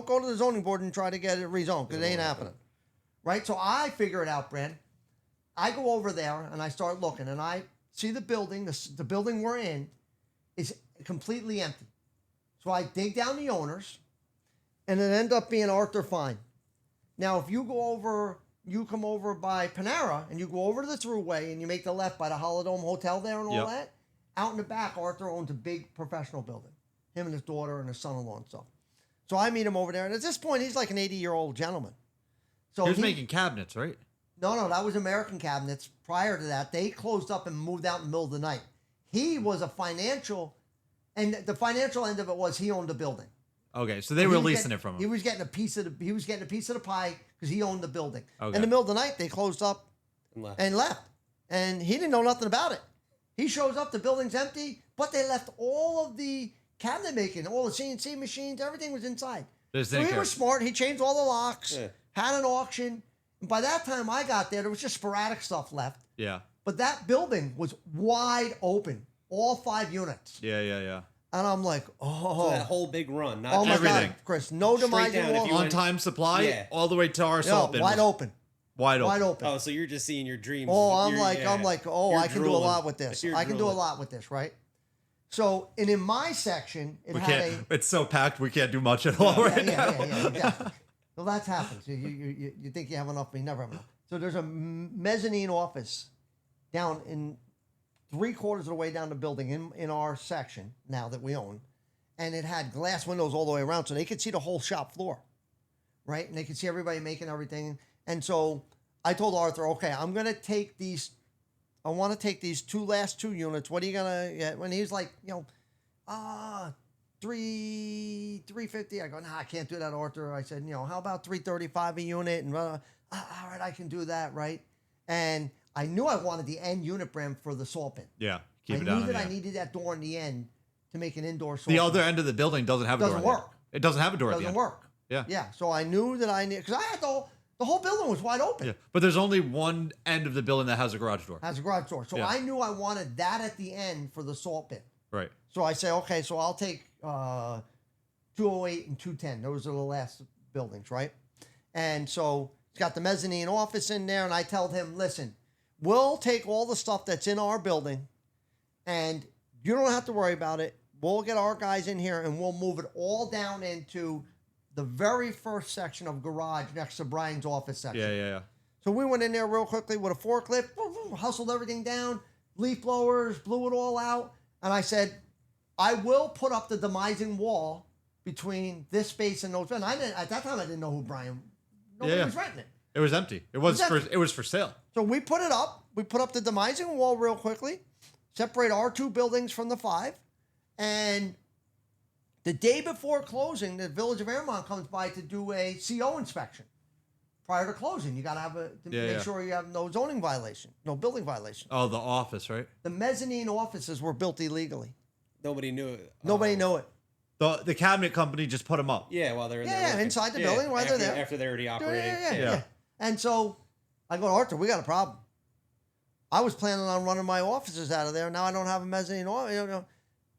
go to the zoning board and try to get it rezoned because it ain't won't happening. Right? So I figure it out, Brent. I go over there and I start looking and I see the building, the building we're in is completely empty. So I dig down the owners, and it ended up being Arthur Fine. Now, if you come over by Panera, and you go over to the thruway, and you make the left by the Holidome Hotel there and all that, out in the back, Arthur owns a big professional building. Him and his daughter and his son-in-law and stuff. So I meet him over there, and at this point, he's like an 80-year-old gentleman. So he was making cabinets, right? No, that was American Cabinets. Prior to that, they closed up and moved out in the middle of the night. He was a financial, and the financial end of it was he owned the building. Okay, so they were leasing it from him. He was getting a piece of the pie because he owned the building. Okay. In the middle of the night, they closed up and left. And he didn't know nothing about it. He shows up, the building's empty, but they left all of the cabinet making, all the CNC machines, everything was inside. So he was smart. He changed all the locks, had an auction. And by that time I got there was just sporadic stuff left. Yeah. But that building was wide open, all 5 units. Yeah. And I'm like, So that whole big run, not my everything. God, Chris, no demising wall. On-time supply, all the way to our salt bin. Wide open. Wide open. Oh, so you're just seeing your dreams. Oh, I'm like, I can do a lot with this. You're I can do a drooling. lot with this, right? So, and in my section, It's so packed, we can't do much at all right now. Yeah, exactly. Well, that's happened. So you think you have enough, but you never have enough. So there's a mezzanine office down in 3/4 of the way down the building in our section now that we own. And it had glass windows all the way around so they could see the whole shop floor, right? And they could see everybody making everything. And so I told Arthur, okay, I'm going to take these. I want to take these last two units. What are you going to get? When he's like, $350. I go, nah, I can't do that, Arthur. I said, how about $335 a unit? And all right, I can do that, right? And I knew I wanted the end unit brand for the salt bin. Yeah, keep it I down. knew that I needed that door in the end to make an indoor salt bin. The other end of the building doesn't have a door. Doesn't work. It doesn't have a door. Doesn't work. Yeah. Yeah. So I knew that I needed, because I had the whole building was wide open. Yeah, but there's only one end of the building that has a garage door. Has a garage door. So I knew I wanted that at the end for the salt bin. Right. So I say, okay, so I'll take 208 and 210. Those are the last buildings, right? And so it's got the mezzanine office in there, and I told him, listen, we'll take all the stuff that's in our building, and you don't have to worry about it. We'll get our guys in here, and we'll move it all down into the very first section of garage next to Brian's office section. Yeah. So we went in there real quickly with a forklift, hustled everything down, leaf blowers, blew it all out. And I said, I will put up the demising wall between this space and those. And at that time, I didn't know who Brian. Nobody was renting it. It was empty. It was for sale. So we put it up. We put up the demising wall real quickly, separate our 2 buildings from the 5, and the day before closing, the Village of Airmont comes by to do a CO inspection. Prior to closing, you got to have make sure you have no zoning violation, no building violation. Oh, the office, right? The mezzanine offices were built illegally. Nobody knew it. Nobody knew it. The cabinet company just put them up. Yeah, while they're in there. Yeah, inside the building while they're there. After they're already operating. Yeah. And so I go, Arthur, we got a problem. I was planning on running my offices out of there. Now I don't have a mezzanine office.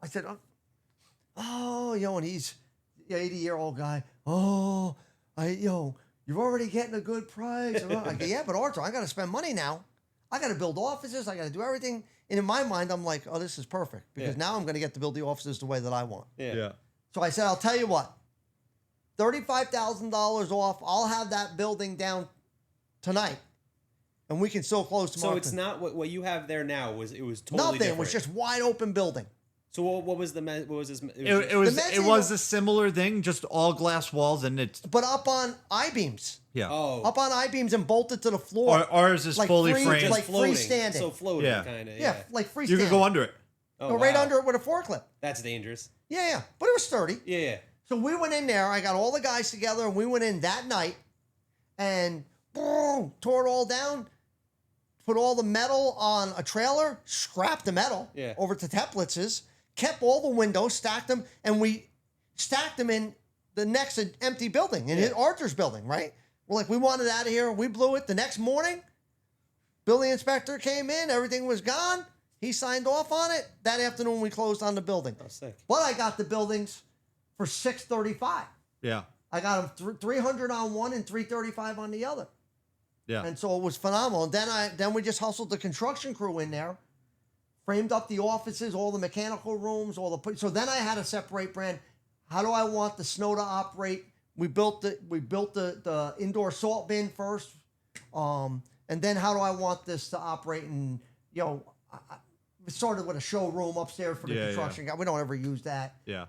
I said, and he's the 80-year-old guy. You're already getting a good price. I go, yeah, but Arthur, I got to spend money now. I got to build offices. I got to do everything. And in my mind, I'm like, oh, this is perfect because now I'm going to get to build the offices the way that I want. Yeah. So I said, I'll tell you what, $35,000 off. I'll have that building down tonight, and we can still close tomorrow. So it's not what you have there now. Was totally nothing. Different. It was just wide open building. So what was this? It was a similar thing, just all glass walls, and it's but up on I-beams. Yeah. Oh. Up on I-beams and bolted to the floor. Ours is fully framed, like floating, freestanding. So floating, kind of. Yeah, like freestanding. You could go under it. Go right under it with a forklift. That's dangerous. Yeah, but it was sturdy. Yeah. So we went in there. I got all the guys together, and we went in that night, and tore it all down. Put all the metal on a trailer, scrapped the metal over to Teplitz's, kept all the windows, stacked them, and we stacked them in the next empty building, in Arthur's building, right? We're like, we wanted out of here. We blew it. The next morning, building inspector came in. Everything was gone. He signed off on it. That afternoon, we closed on the building. Oh, sick. But I got the buildings for $635. Yeah. I got them $300 on one and $335 on the other. Yeah. And so it was phenomenal. And then we just hustled the construction crew in there framed up the offices, all the mechanical rooms, so then I had to separate brand. How do I want the snow to operate? We built the indoor salt bin first, and then how do I want this to operate? And it started with a showroom upstairs for the construction guy. We don't ever use that. Yeah.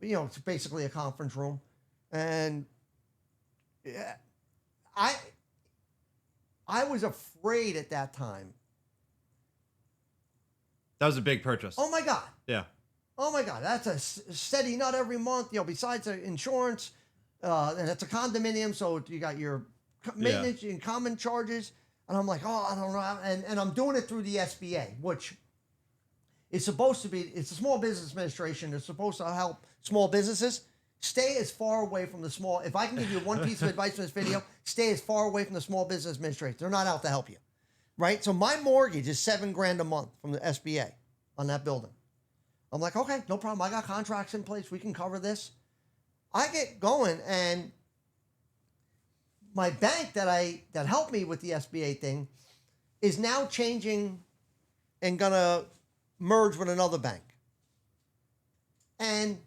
It's basically a conference room, and I was afraid at that time. That was a big purchase. Oh my God. Yeah. Oh my God. That's a steady nut every month. Besides the insurance, and it's a condominium, so you got your maintenance and common charges. And I'm like, oh, I don't know. And I'm doing it through the SBA, which is supposed to be. It's a small business administration. It's supposed to help small businesses. Stay as far away from the small. If I can give you one piece of advice in this video, stay as far away from the small business administration. They're not out to help you, right? So my mortgage is $7,000 a month from the SBA on that building. I'm like, okay, no problem. I got contracts in place. We can cover this. I get going, and my bank that helped me with the SBA thing is now changing and gonna merge with another bank. And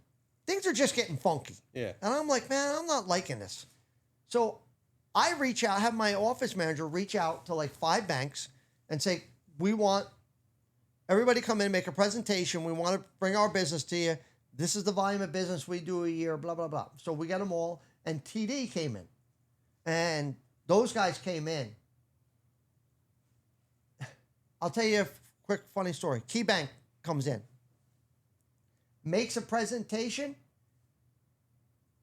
things are just getting funky. Yeah. And I'm like, man, I'm not liking this. So I have my office manager reach out to like 5 banks and say, we want everybody come in, make a presentation. We want to bring our business to you. This is the volume of business we do a year, blah, blah, blah. So we got them all. And TD came in. And those guys came in. I'll tell you a quick funny story. KeyBank comes in, makes a presentation.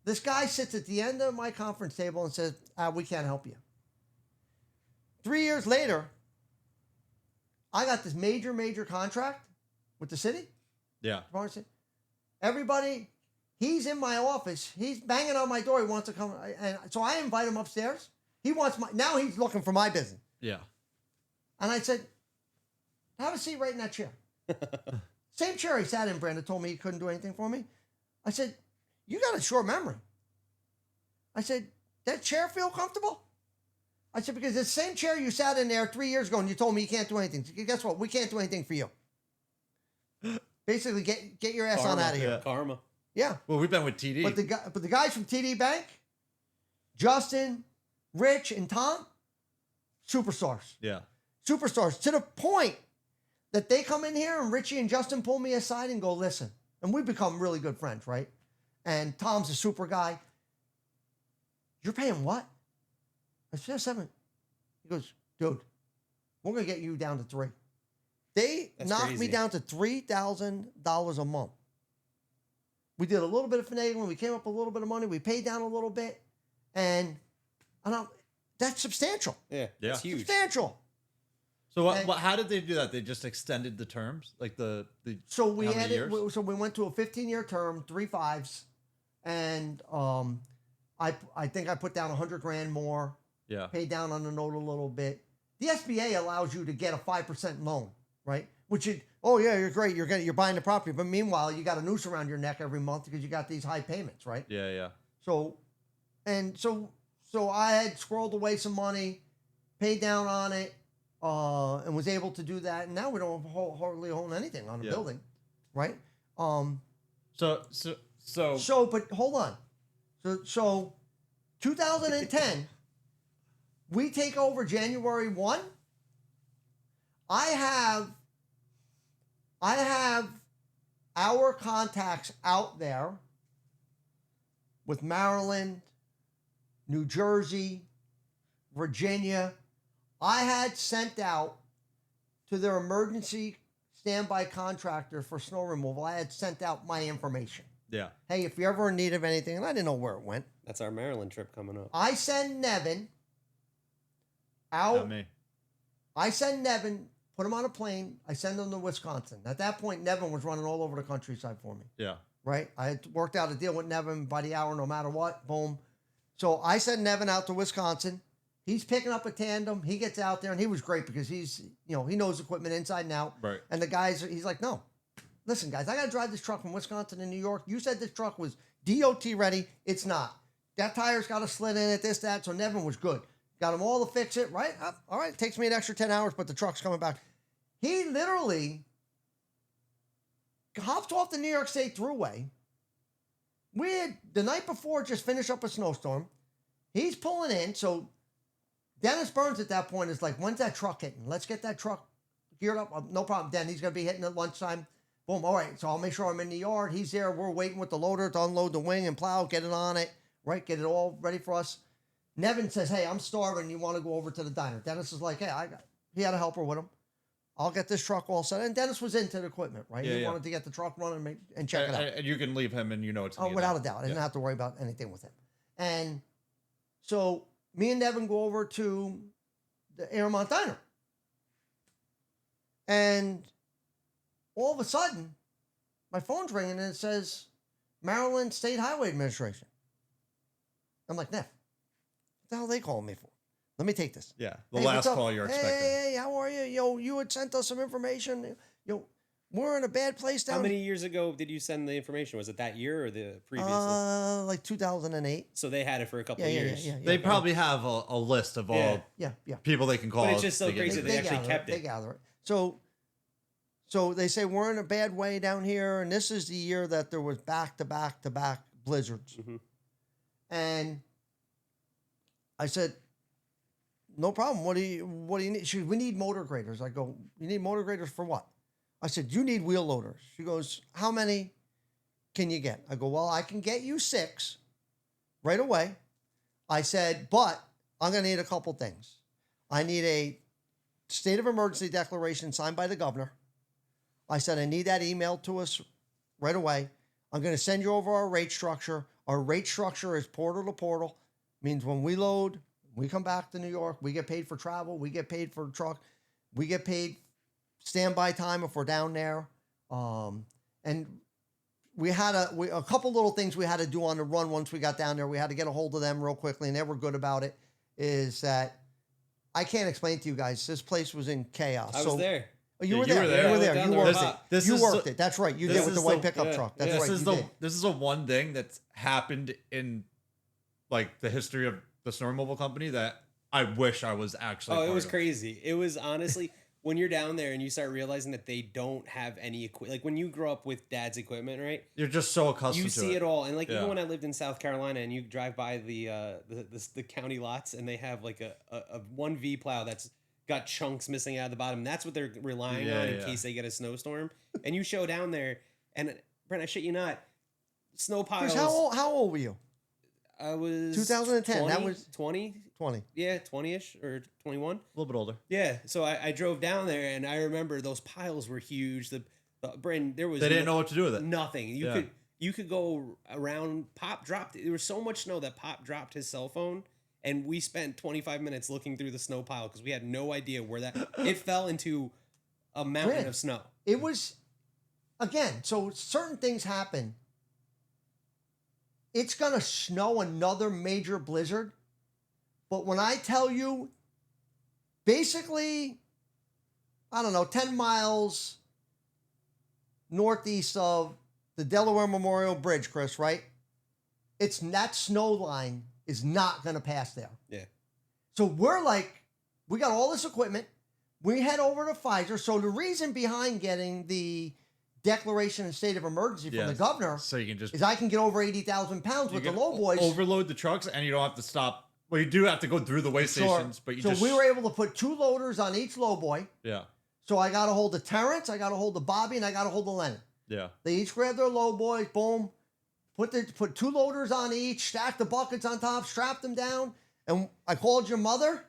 This guy sits at the end of my conference table and says, we can't help you. 3 years later, I got this major contract with the city. Yeah. Everybody, he's in my office. He's banging on my door. He wants to come. And so I invite him upstairs. Now he's looking for my business. Yeah. And I said, have a seat right in that chair. Same chair he sat in, Brandon told me he couldn't do anything for me. I said, you got a short memory. I said, that chair feel comfortable? I said, because the same chair you sat in there 3 years ago and you told me you can't do anything. Guess what? We can't do anything for you. Basically, get your ass Karma, on out of here. Yeah. Karma. Yeah. Well, we've been with TD. But the guys from TD Bank, Justin, Rich, and Tom, superstars. Yeah. Superstars. To the point that they come in here and Richie and Justin pull me aside and go, listen. And we've become really good friends, right? And Tom's a super guy. You're paying what? I said, 7. He goes, dude, we're going to get you down to 3. They knocked me down to $3,000 a month. We did a little bit of finagling. We came up with a little bit of money. We paid down a little bit. And that's substantial. Yeah. It's huge. Substantial. So how did they do that? They just extended the terms, like the. So we how many years? So we went to a 15-year term, 3 5s, and I think I put down $100,000 more. Yeah. Paid down on the note a little bit. The SBA allows you to get a 5% loan, right? Which you're great. You're buying the property, but meanwhile you got a noose around your neck every month because you got these high payments, right? Yeah, yeah. So I had squirreled away some money, paid down on it, and was able to do that. And now we don't hardly own anything on the building, right? So, but hold on. So 2010, we take over January 1. I have our contacts out there with Maryland, New Jersey, Virginia. I had sent out to their emergency standby contractor for snow removal. I had sent out my information. Yeah. Hey, if you're ever in need of anything, and I didn't know where it went. That's our Maryland trip coming up. I send Nevin out. Not me. I send Nevin, put him on a plane. I send him to Wisconsin. At that point, Nevin was running all over the countryside for me. Yeah. Right? I had worked out a deal with Nevin by the hour, no matter what. Boom. So I send Nevin out to Wisconsin. He's picking up a tandem. He gets out there, and he was great because he knows equipment inside and out. Right. And the guys, he's like, no. Listen, guys, I got to drive this truck from Wisconsin to New York. You said this truck was DOT ready. It's not. That tire's got a slit in it, this, that. So Nevin was good. Got them all to fix it, right? All right, it takes me an extra 10 hours, but the truck's coming back. He literally hopped off the New York State Thruway. We had, the night before, just finished up a snowstorm. He's pulling in, so Dennis Burns at that point is like, when's that truck hitting? Let's get that truck geared up. No problem, Den. He's going to be hitting at lunchtime. Boom. All right, so I'll make sure I'm in the yard. He's there. We're waiting with the loader to unload the wing and plow, get it on it, right? Get it all ready for us. Nevin says, hey, I'm starving. You want to go over to the diner? Dennis is like, hey, he had a helper with him. I'll get this truck all set. And Dennis was into the equipment, right? He wanted to get the truck running and check it out. And you can leave him and you know it's without a doubt. I didn't have to worry about anything with him. And so me and Nevin go over to the Airmont Diner. And all of a sudden, my phone's ringing and it says, Maryland State Highway Administration. I'm like, Neff, what the hell are they calling me for? Let me take this. Yeah, the last call you're expecting. Hey, how are you? Yo, you had sent us some information. Yo, we're in a bad place down. How many years ago did you send the information? Was it that year or the previous? Like 2008. So they had it for a couple of years. Yeah. They probably have a list of all people they can call. But it's just so crazy they actually kept it. They gather it. So they say we're in a bad way down here, and this is the year that there was back-to-back blizzards. Mm-hmm. And I said, no problem. What do you need? She goes, we need motor graders. I go, you need motor graders for what? I said, you need wheel loaders. She goes, how many can you get? I go, well, I can get you 6 right away. I said, but I'm going to need a couple things. I need a state of emergency declaration signed by the governor. I said, I need that emailed to us right away. I'm going to send you over our rate structure. Our rate structure is portal to portal. Means when we load, we come back to New York, we get paid for travel, we get paid for truck, we get paid standby time if we're down there. And we had a couple little things we had to do on the run once we got down there. We had to get a hold of them real quickly, and they were good about it. Is that I can't explain to you guys. This place was in chaos. I was there. Oh, you were there. You were there. You worked it. You worked it. That's right. You did with the white pickup truck. That's right. This is the one thing that's happened in like the history of the snowmobile company that I wish I was actually. Oh, it was crazy. It was honestly when you're down there and you start realizing that they don't have any equipment. Like when you grow up with dad's equipment, right? You're just so accustomed to it. You see it all, and like even when I lived in South Carolina, and you drive by the county lots, and they have like a 1V plow that's got chunks missing out of the bottom. That's what they're relying on in case they get a snowstorm. And you show down there, and Brent, I shit you not, snow piles. How old were you? I was 2010. 20, That was 20. Yeah, 20-ish or 21. A little bit older. Yeah. So I drove down there, and I remember those piles were huge. Brent, there was they didn't know what to do with it. Nothing. You could go around. Pop dropped. There was so much snow that Pop dropped his cell phone, and we spent 25 minutes looking through the snow pile because we had no idea where that. It fell into a mountain of snow. It was, again. So certain things happen. It's going to snow another major blizzard. But when I tell you, basically, I don't know, 10 miles northeast of the Delaware Memorial Bridge, Chris, right? It's that snow line is not going to pass there. Yeah. So we're like, we got all this equipment. We head over to Pfizer. So the reason behind getting the declaration of state of emergency from the governor so you can just is I can get over 80,000 pounds with the low boys. Overload the trucks, and you don't have to stop. Well, you do have to go through the weigh stations, but so we were able to put 2 loaders on each low boy. Yeah. So I got a hold of Terrence, I got a hold of Bobby, and I got a hold of Leonard. Yeah. They each grabbed their low boys, boom, put 2 loaders on each, stacked the buckets on top, strapped them down, and I called your mother.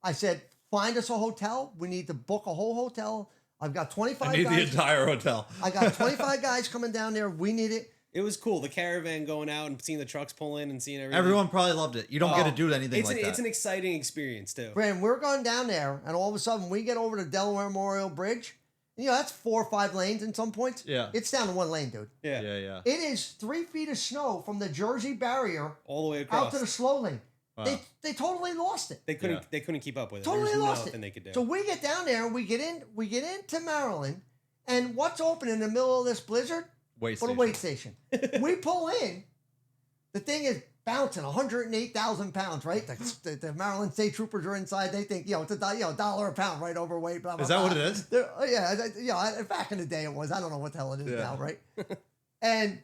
I said, find us a hotel. We need to book a whole hotel. I've got 25 guys. I need the entire hotel. I got 25 guys coming down there. We need it. It was cool. The caravan going out and seeing the trucks pull in and seeing everything. Everyone probably loved it. You don't get to do anything like that. It's an exciting experience, too. Brandon, we're going down there, and all of a sudden, we get over to Delaware Memorial Bridge. You know, that's 4 or 5 lanes in some points. Yeah. It's down to 1 lane, dude. Yeah. It is 3 feet of snow from the Jersey barrier all the way across out to the slow lane. Wow. They totally lost it. They couldn't keep up with it. Totally There was lost nothing it. they could do. So we get down there and we get into Maryland, and what's open in the middle of this blizzard? Wait For the wait station. We pull in. The thing is bouncing 108,000 pounds, right? The Maryland State Troopers are inside. They think, it's a $1 a pound, right? Overweight, blah, blah, Is that blah. what it is? Back in the day it was. I don't know what the hell it is now, right? And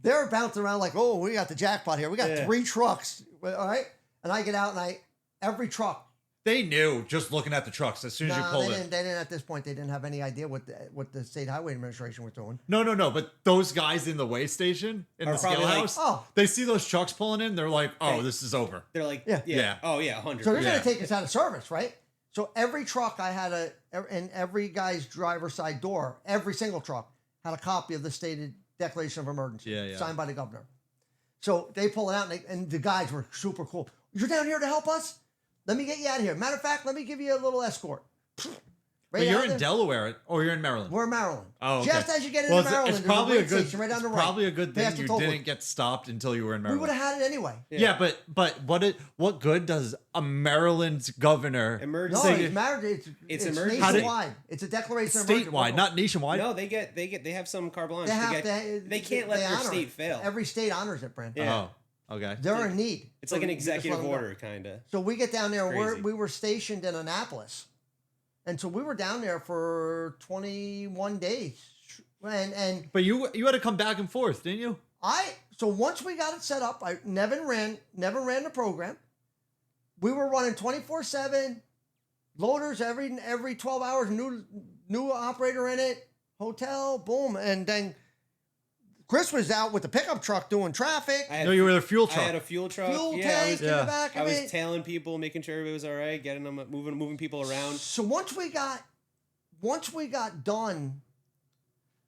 they're bouncing around like, oh, we got the jackpot here. We got 3 trucks, all right? And I get out and every truck. They knew just looking at the trucks as soon as you pulled it. They didn't at this point. They didn't have any idea what the State Highway Administration was doing. No. But those guys in the weigh station in the scale house, they see those trucks pulling in. They're like, oh, this is over. They're like, yeah. Oh, yeah, 100. So they're going to take us out of service, right? So every truck I had in every guy's driver's side door, every single truck had a copy of the stated Declaration of Emergency signed by the governor. So they pull it out, and the guys were super cool. You're down here to help us? Let me get you out of here. Matter of fact, let me give you a little escort. But you're in Delaware or you're in Maryland? We're in Maryland. Oh, okay. Just as you get into Maryland, it's probably a good. station right on the right. Probably a good thing Past the you toll booth. didn't get stopped until you were in We Maryland. would have had it anyway. Yeah, but what good does a Maryland's governor Emergency. No, say- it's emergency. nationwide. It's a declaration of emergency. statewide, not nationwide? No, they have some carte blanche. They can't let their honor state it. fail. Every state honors it, Brent. Yeah. Oh, okay. They're in need. It's So like an you just let executive them go. order, kind of. So we get down there. Crazy. We were stationed in Annapolis, and so we were down there for 21 days. And But you had to come back and forth, didn't you? so once we got it set up, I never ran the program. We were running 24/7 loaders every 12 hours. New operator in it, hotel, boom, and then Chris was out with the pickup truck doing traffic. No, you were the fuel I truck. had a fuel truck. Fuel I tank was, in the back I of was it. tailing people, making sure everybody was all right, getting them moving people around. So once we got done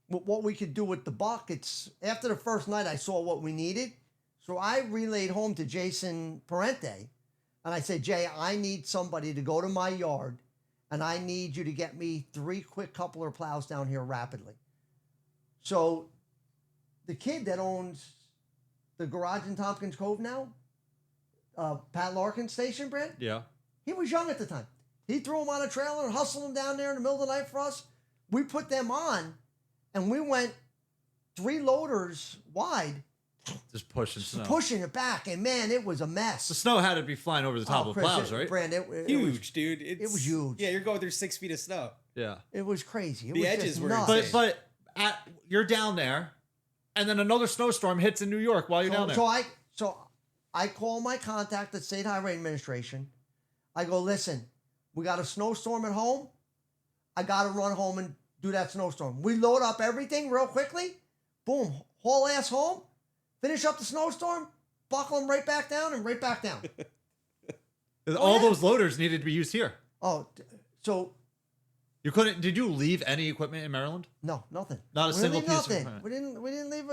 with what we could do with the buckets, after the first night, I saw what we needed. So I relayed home to Jason Parente, and I said, Jay, I need somebody to go to my yard, and I need you to get me 3 quick coupler plows down here rapidly. So the kid that owns the garage in Tompkins Cove now, Pat Larkin's station, Brent, Yeah. he was young at the time. He threw them on a trailer and hustled them down there in the middle of the night for us. We put them on, and we went 3 loaders wide, Just pushing snow. pushing it back. And man, it was a mess. The snow had to be flying over the top of the Chris, plows, right? Brand, it Huge, was, dude. it was huge. Yeah, you're going through 6 feet of snow. Yeah. It was crazy. It The was edges just were nuts. insane. But you're down there, and then another snowstorm hits in New York while you're down there. So I call my contact at State Highway Administration. I go, listen, we got a snowstorm at home. I got to run home and do that snowstorm. We load up everything real quickly. Boom, haul ass home. Finish up the snowstorm. Buckle them right back down and right back down. All those loaders needed to be used here. So You couldn't. Did you leave any equipment in Maryland? no, nothing. Not a We single didn't leave piece of nothing. equipment. We didn't leave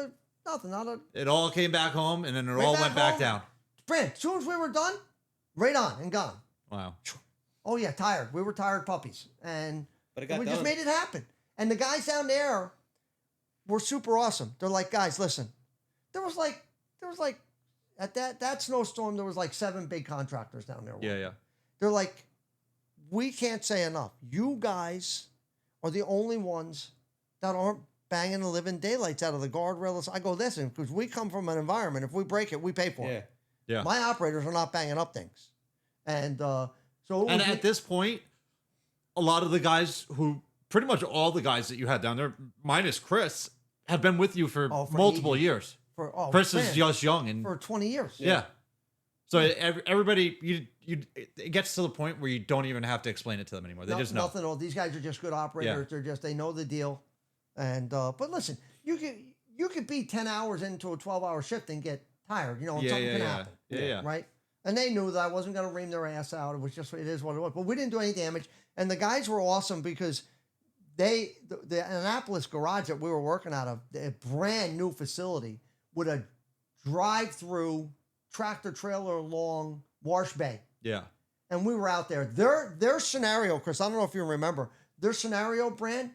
nothing. Not a It all came back home, and then it Right all back went back home. down. Brent. As soon as we were done, right on and gone. Wow. Oh yeah, tired. We were tired puppies, and But it got we done. just made it happen. And the guys down there were super awesome. They're like, guys, listen. There was like at that snowstorm, there was like 7 big contractors down there. Yeah, yeah. They're like, we can't say enough. You guys are the only ones that aren't banging the living daylights out of the guardrails. I go, listen, because we come from an environment. If we break it, we pay for it. Yeah. My operators are not banging up things, and so. It And was- at this point, a lot of the guys pretty much all the guys that you had down there, minus Chris, have been with you for multiple ages. years. Chris man, is just young and for 20 years. yeah. So everybody, it gets to the point where you don't even have to explain it to them anymore. They just know. Nothing. These guys are just good operators. They know the deal. And but listen, you could be 10 hours into a 12-hour shift and get tired. And something can happen. Yeah. Right. And they knew that I wasn't going to ream their ass out. It is what it was. But we didn't do any damage. And the guys were awesome because the Annapolis garage that we were working out of, a brand new facility with a drive-through tractor trailer long wash bay. Yeah. And we were out there. Their scenario, Chris, I don't know if you remember, their scenario, Brand,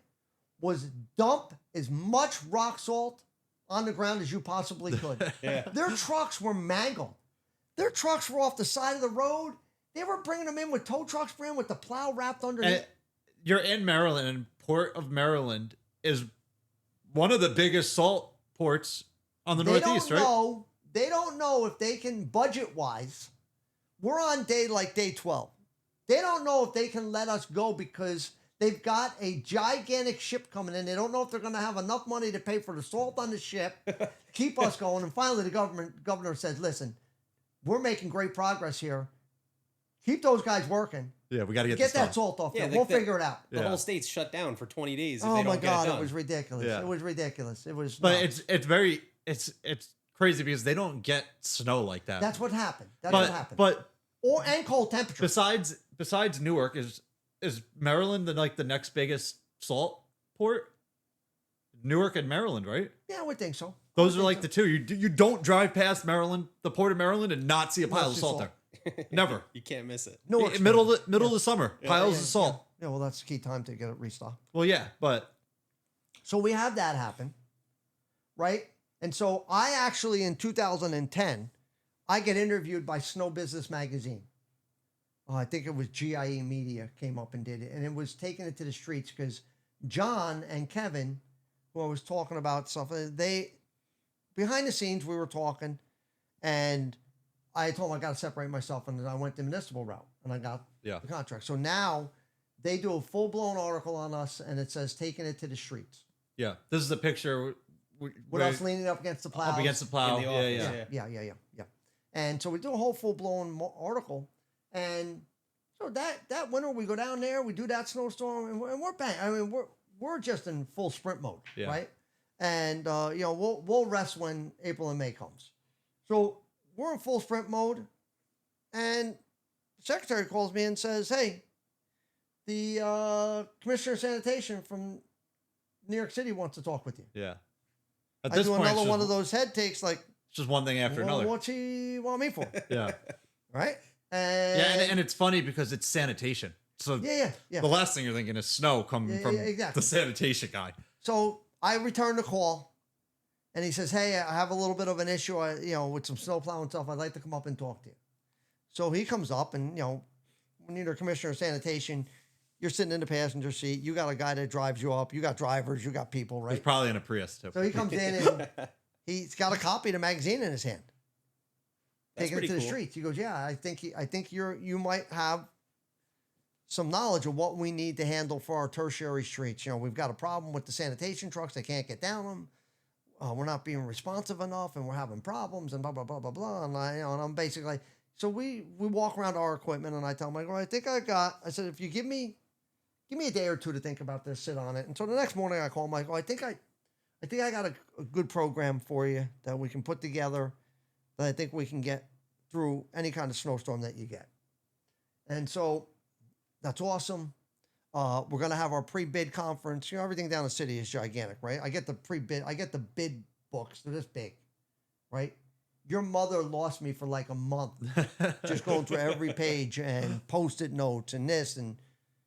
was dump as much rock salt on the ground as you possibly could. Their trucks were mangled. Their trucks were off the side of the road. They were bringing them in with tow trucks, Brand, with the plow wrapped underneath. And you're in Maryland, and Port of Maryland is one of the biggest salt ports on the Northeast, right? they don't know if they can, budget-wise, we're on day 12. They don't know if they can let us go because they've got a gigantic ship coming in. They don't know if they're going to have enough money to pay for the salt on the ship, keep us going. And finally, the governor says, listen, we're making great progress here. Keep those guys working. Yeah, we got to Get that salt off there. We'll figure it out. The whole state's shut down for 20 days. If Oh they my don't get it God, done. it was ridiculous. Yeah. It was ridiculous. It was. But nuts. it's crazy because they don't get snow like that. That's what happened. But And cold temperatures. besides Newark, is Maryland the next biggest salt port? Newark and Maryland, right? Yeah, I would think so. Those are like the two. You don't drive past Maryland, the port of Maryland, and not see a pile of salt there. Never. You can't miss it. Newark's Middle of the summer, piles of salt. Yeah, well, that's the key time to get it restocked. Well, yeah, but So we have that happen, right? And so I actually, in 2010, I get interviewed by Snow Business Magazine. I think it was GIE Media came up and did it. And it was taking it to the streets because John and Kevin, who I was talking about stuff, behind the scenes, we were talking. And I told them I got to separate myself. And then I went the municipal route. And I got the contract. So now they do a full-blown article on us. And it says, taking it to the streets. yeah, this is a picture With us leaning up against the plow. up against the plow. In the office, Yeah. And so we do a whole full-blown article. And so that winter we go down there, we do that snowstorm, and we're bang. I mean, we're just in full sprint mode, right? And we'll rest when April and May comes. So we're in full sprint mode, and the secretary calls me and says, "Hey, the commissioner of sanitation from New York City wants to talk with you." Yeah. At I this do point, another one of those head takes, like, it's just one thing after another. what's he want me for? Yeah. Right? And it's funny because it's sanitation. So Yeah. the last thing you're thinking is snow coming from exactly. the sanitation guy. So I return the call, and he says, "Hey, I have a little bit of an issue, with some snow plowing stuff. I'd like to come up and talk to you." So he comes up, and when you're the commissioner of sanitation, you're sitting in the passenger seat. You got a guy that drives you up. You got drivers. You got people, right? He's probably in a Prius too. So he comes in, and he's got a copy of the magazine in his hand. That's Taking it to pretty the cool. streets. He goes, "Yeah, I think you might have some knowledge of what we need to handle for our tertiary streets. We've got a problem with the sanitation trucks; they can't get down them. We're not being responsive enough, and we're having problems, and blah blah blah blah blah." And and I'm basically, so we walk around our equipment, and I tell him, I think I said, if you give me a day or two to think about this, sit on it. And so the next morning I call him, I think I got a good program for you that we can put together, that I think we can get through any kind of snowstorm that you get. And so that's awesome. We're going to have our pre-bid conference. Everything down the city is gigantic, right? I get the bid books. They're this big, right? Your mother lost me for like a month just going through every page and Post-it notes and this. And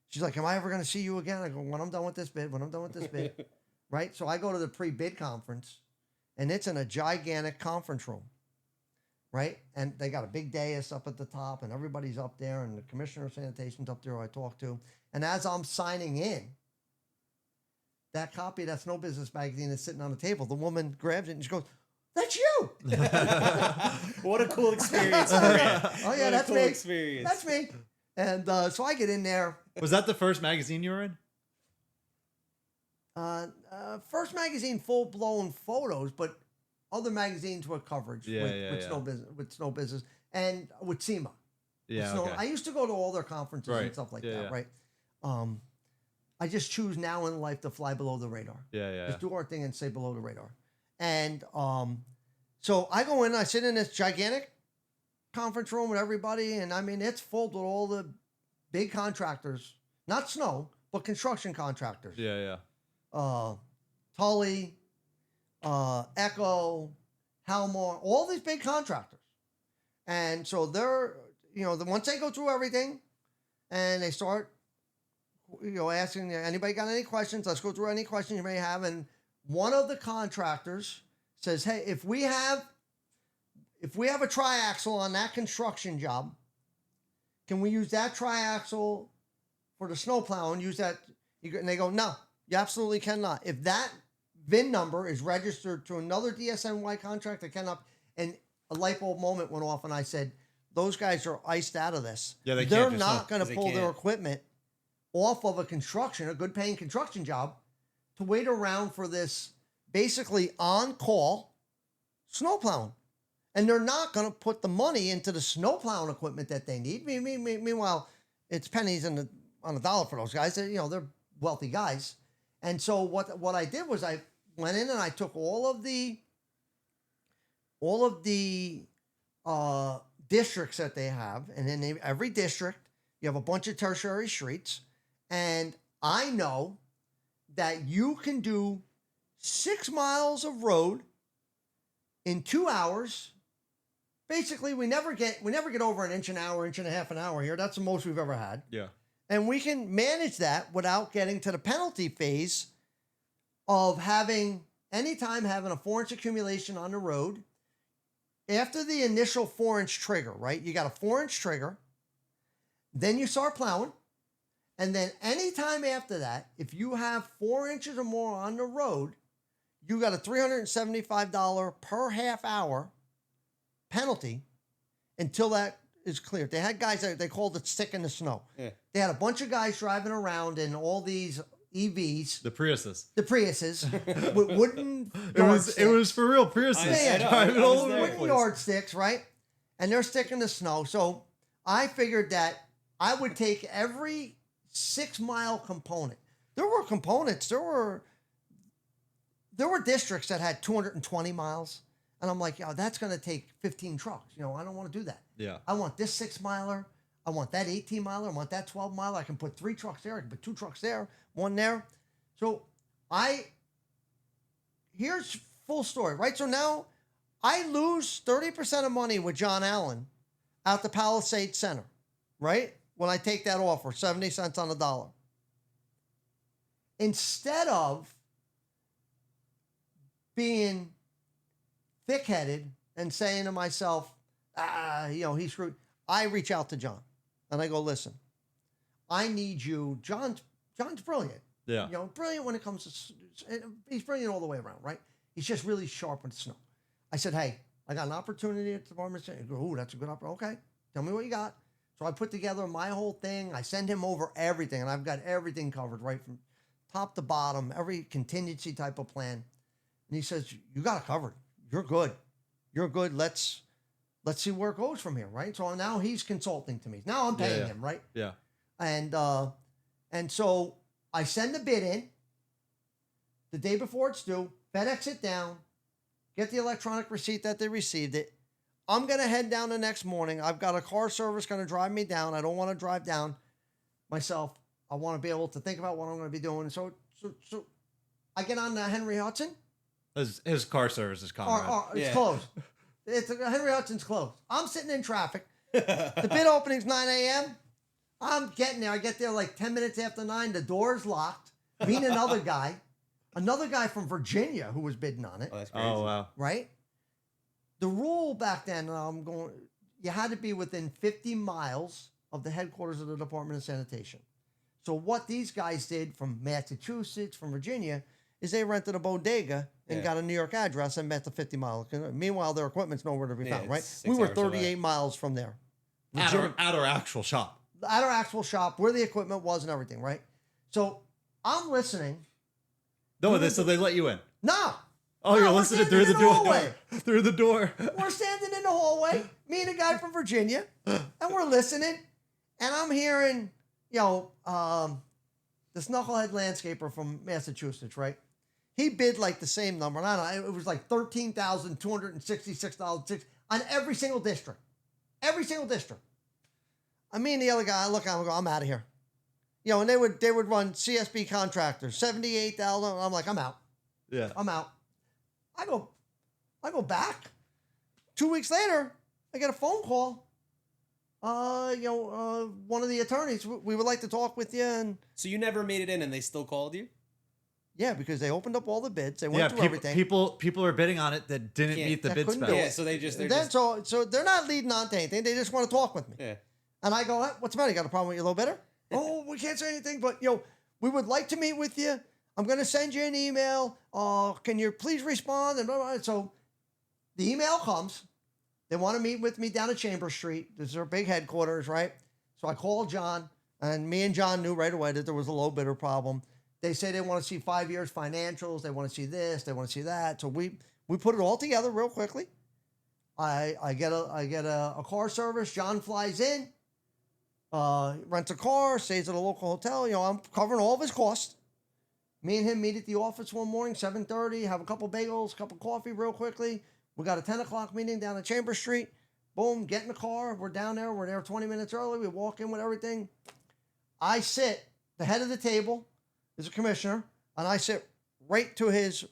she's like, "Am I ever going to see you again?" I go, "When I'm done with this bid, right? So I go to the pre-bid conference, and it's in a gigantic conference room, right? And they got a big dais up at the top, and everybody's up there, and the commissioner of sanitation's up there who I talk to. And as I'm signing in, that copy of that Snow Business magazine is sitting on the table. The woman grabs it, and she goes, "That's you!" What a cool experience for you. Oh, yeah, What a that's cool me. experience. That's me. And so I get in there. Was that the first magazine you were in? First magazine, full-blown photos, but other magazines with coverage with Snow Business and with SEMA. Yeah. So Okay. I used to go to all their conferences and Right. stuff like Yeah, that, yeah. right? I just choose now in life to fly below the radar. Yeah. Just do our thing and stay below the radar. And so I go in, I sit in this gigantic conference room with everybody, and I mean, it's full with all the big contractors, not snow, but construction contractors. Yeah. Tully, Echo, Halmore, all these big contractors. And so they're, once they go through everything and they start, asking, anybody got any questions? Let's go through any questions you may have. And one of the contractors says, "Hey, if we have a triaxle on that construction job, can we use that triaxle for the snowplow and use that?" And they go, "No, you absolutely cannot. If that VIN number is registered to another DSNY contract, it cannot." And a light bulb moment went off, and I said, those guys are iced out of this. Yeah, they They're can't just not going to 'cause they pull their can't. equipment off of a good paying construction job to wait around for this basically on-call snow plowing. And they're not going to put the money into the snow plowing equipment that they need. Meanwhile, it's pennies on a dollar for those guys. They're wealthy guys. And so what I did was I went in and I took all of the districts that they have, and in every district you have a bunch of tertiary streets, and I know that you can do 6 miles of road in 2 hours. Basically, we never get over an inch an hour, inch and a half an hour here. That's the most we've ever had. Yeah. And we can manage that without getting to the penalty phase of having a 4-inch accumulation on the road. After the initial 4-inch trigger, right? You got a 4-inch trigger, then you start plowing, and then anytime after that, if you have 4 inches or more on the road, you got a $375 per half hour penalty until that is cleared. They had guys that they called it stick in the snow. Yeah. They had a bunch of guys driving around in all these EVs, The Priuses. with wooden It was for real Priuses. I know, Driving I all was over there. the wooden place. yardsticks, right? And they're sticking the snow. So I figured that I would take every 6-mile component. There were components. There were districts that had 220 miles. And I'm like, that's going to take 15 trucks. I don't want to do that. Yeah. I want this 6-miler. I want that 18-miler. I want that 12-miler. I can put 3 trucks there. I can put 2 trucks there, 1 there. So here's full story, right? So now I lose 30% of money with John Allen out the Palisades Center, right? When I take that offer, 70 cents on the dollar. Instead of being thick-headed and saying to myself, he screwed, I reach out to John and I go, listen, I need you. John's brilliant. Yeah. Brilliant when it comes to, he's brilliant all the way around, right? He's just really sharp with snow. I said, hey, I got an opportunity at the Department of State. Oh, that's a good opportunity. Okay, tell me what you got. So I put together my whole thing. I send him over everything, and I've got everything covered right from top to bottom, every contingency type of plan. And he says, you got it covered. You're good. You're good. Let's see where it goes from here, right? So now he's consulting to me. Now I'm paying him, right? Yeah. And so I send the bid in the day before it's due, FedEx it down, get the electronic receipt that they received it. I'm going to head down the next morning. I've got a car service going to drive me down. I don't want to drive down myself. I want to be able to think about what I'm going to be doing. So I get on Henry Hudson. His car service is Conrad. It's closed. Henry Hudson's closed. I'm sitting in traffic. The bid opening's 9 a.m. I'm getting there. I get there like 10 minutes after 9. The door's locked. Me and another guy from Virginia who was bidding on it. Oh, that's crazy. Oh, wow. Right? The rule back then, you had to be within 50 miles of the headquarters of the Department of Sanitation. So what these guys did from Massachusetts, from Virginia, is they rented a bodega and got a New York address and met the 50-mile. Meanwhile, their equipment's nowhere to be found, right? We were 38 miles from there. At our actual shop. At our actual shop, where the equipment was and everything, right? So I'm listening. No, so they let you in. No. Oh, you're we're listening standing through the in door. hallway. Through the door. We're standing in the hallway, me and a guy from Virginia, and we're listening, and I'm hearing, this knucklehead landscaper from Massachusetts, right? He bid like the same number, and I don't know, it was like $13,266 on every single district. Every single district. Me and the other guy, I look at him and go, I'm out of here. And they would run CSB contractors, 78,000. I'm like, I'm out. Yeah. I'm out. I go back. 2 weeks later, I get a phone call. One of the attorneys, we would like to talk with you. And So you never made it in, and they still called you? yeah, because they opened up all the bids. They went through everything. People are bidding on it that didn't meet the that bid couldn't spec. do it. Yeah, so they're just So they're not leading on to anything. They just want to talk with me. yeah. And I go, what's the matter? You got a problem with your low bidder? Oh, we can't say anything, but we would like to meet with you. I'm going to send you an email. Can you please respond? And blah, blah, blah. So the email comes. They want to meet with me down at Chambers Street. This is our big headquarters, right? So I called John, and me and John knew right away that there was a low bidder problem. They say they want to see 5 years financials. They want to see this. They want to see that. So we put it all together real quickly. I get a car service. John flies in, rents a car, stays at a local hotel. You know, I'm covering all of his costs. Me and him meet at the office one morning, 7:30, have a couple bagels, a cup of coffee real quickly. We got a 10 o'clock meeting down at Chambers Street. Boom, get in the car. We're down there. We're there 20 minutes early. We walk in with everything. I sit, the head of the table is a commissioner, and I sit right to his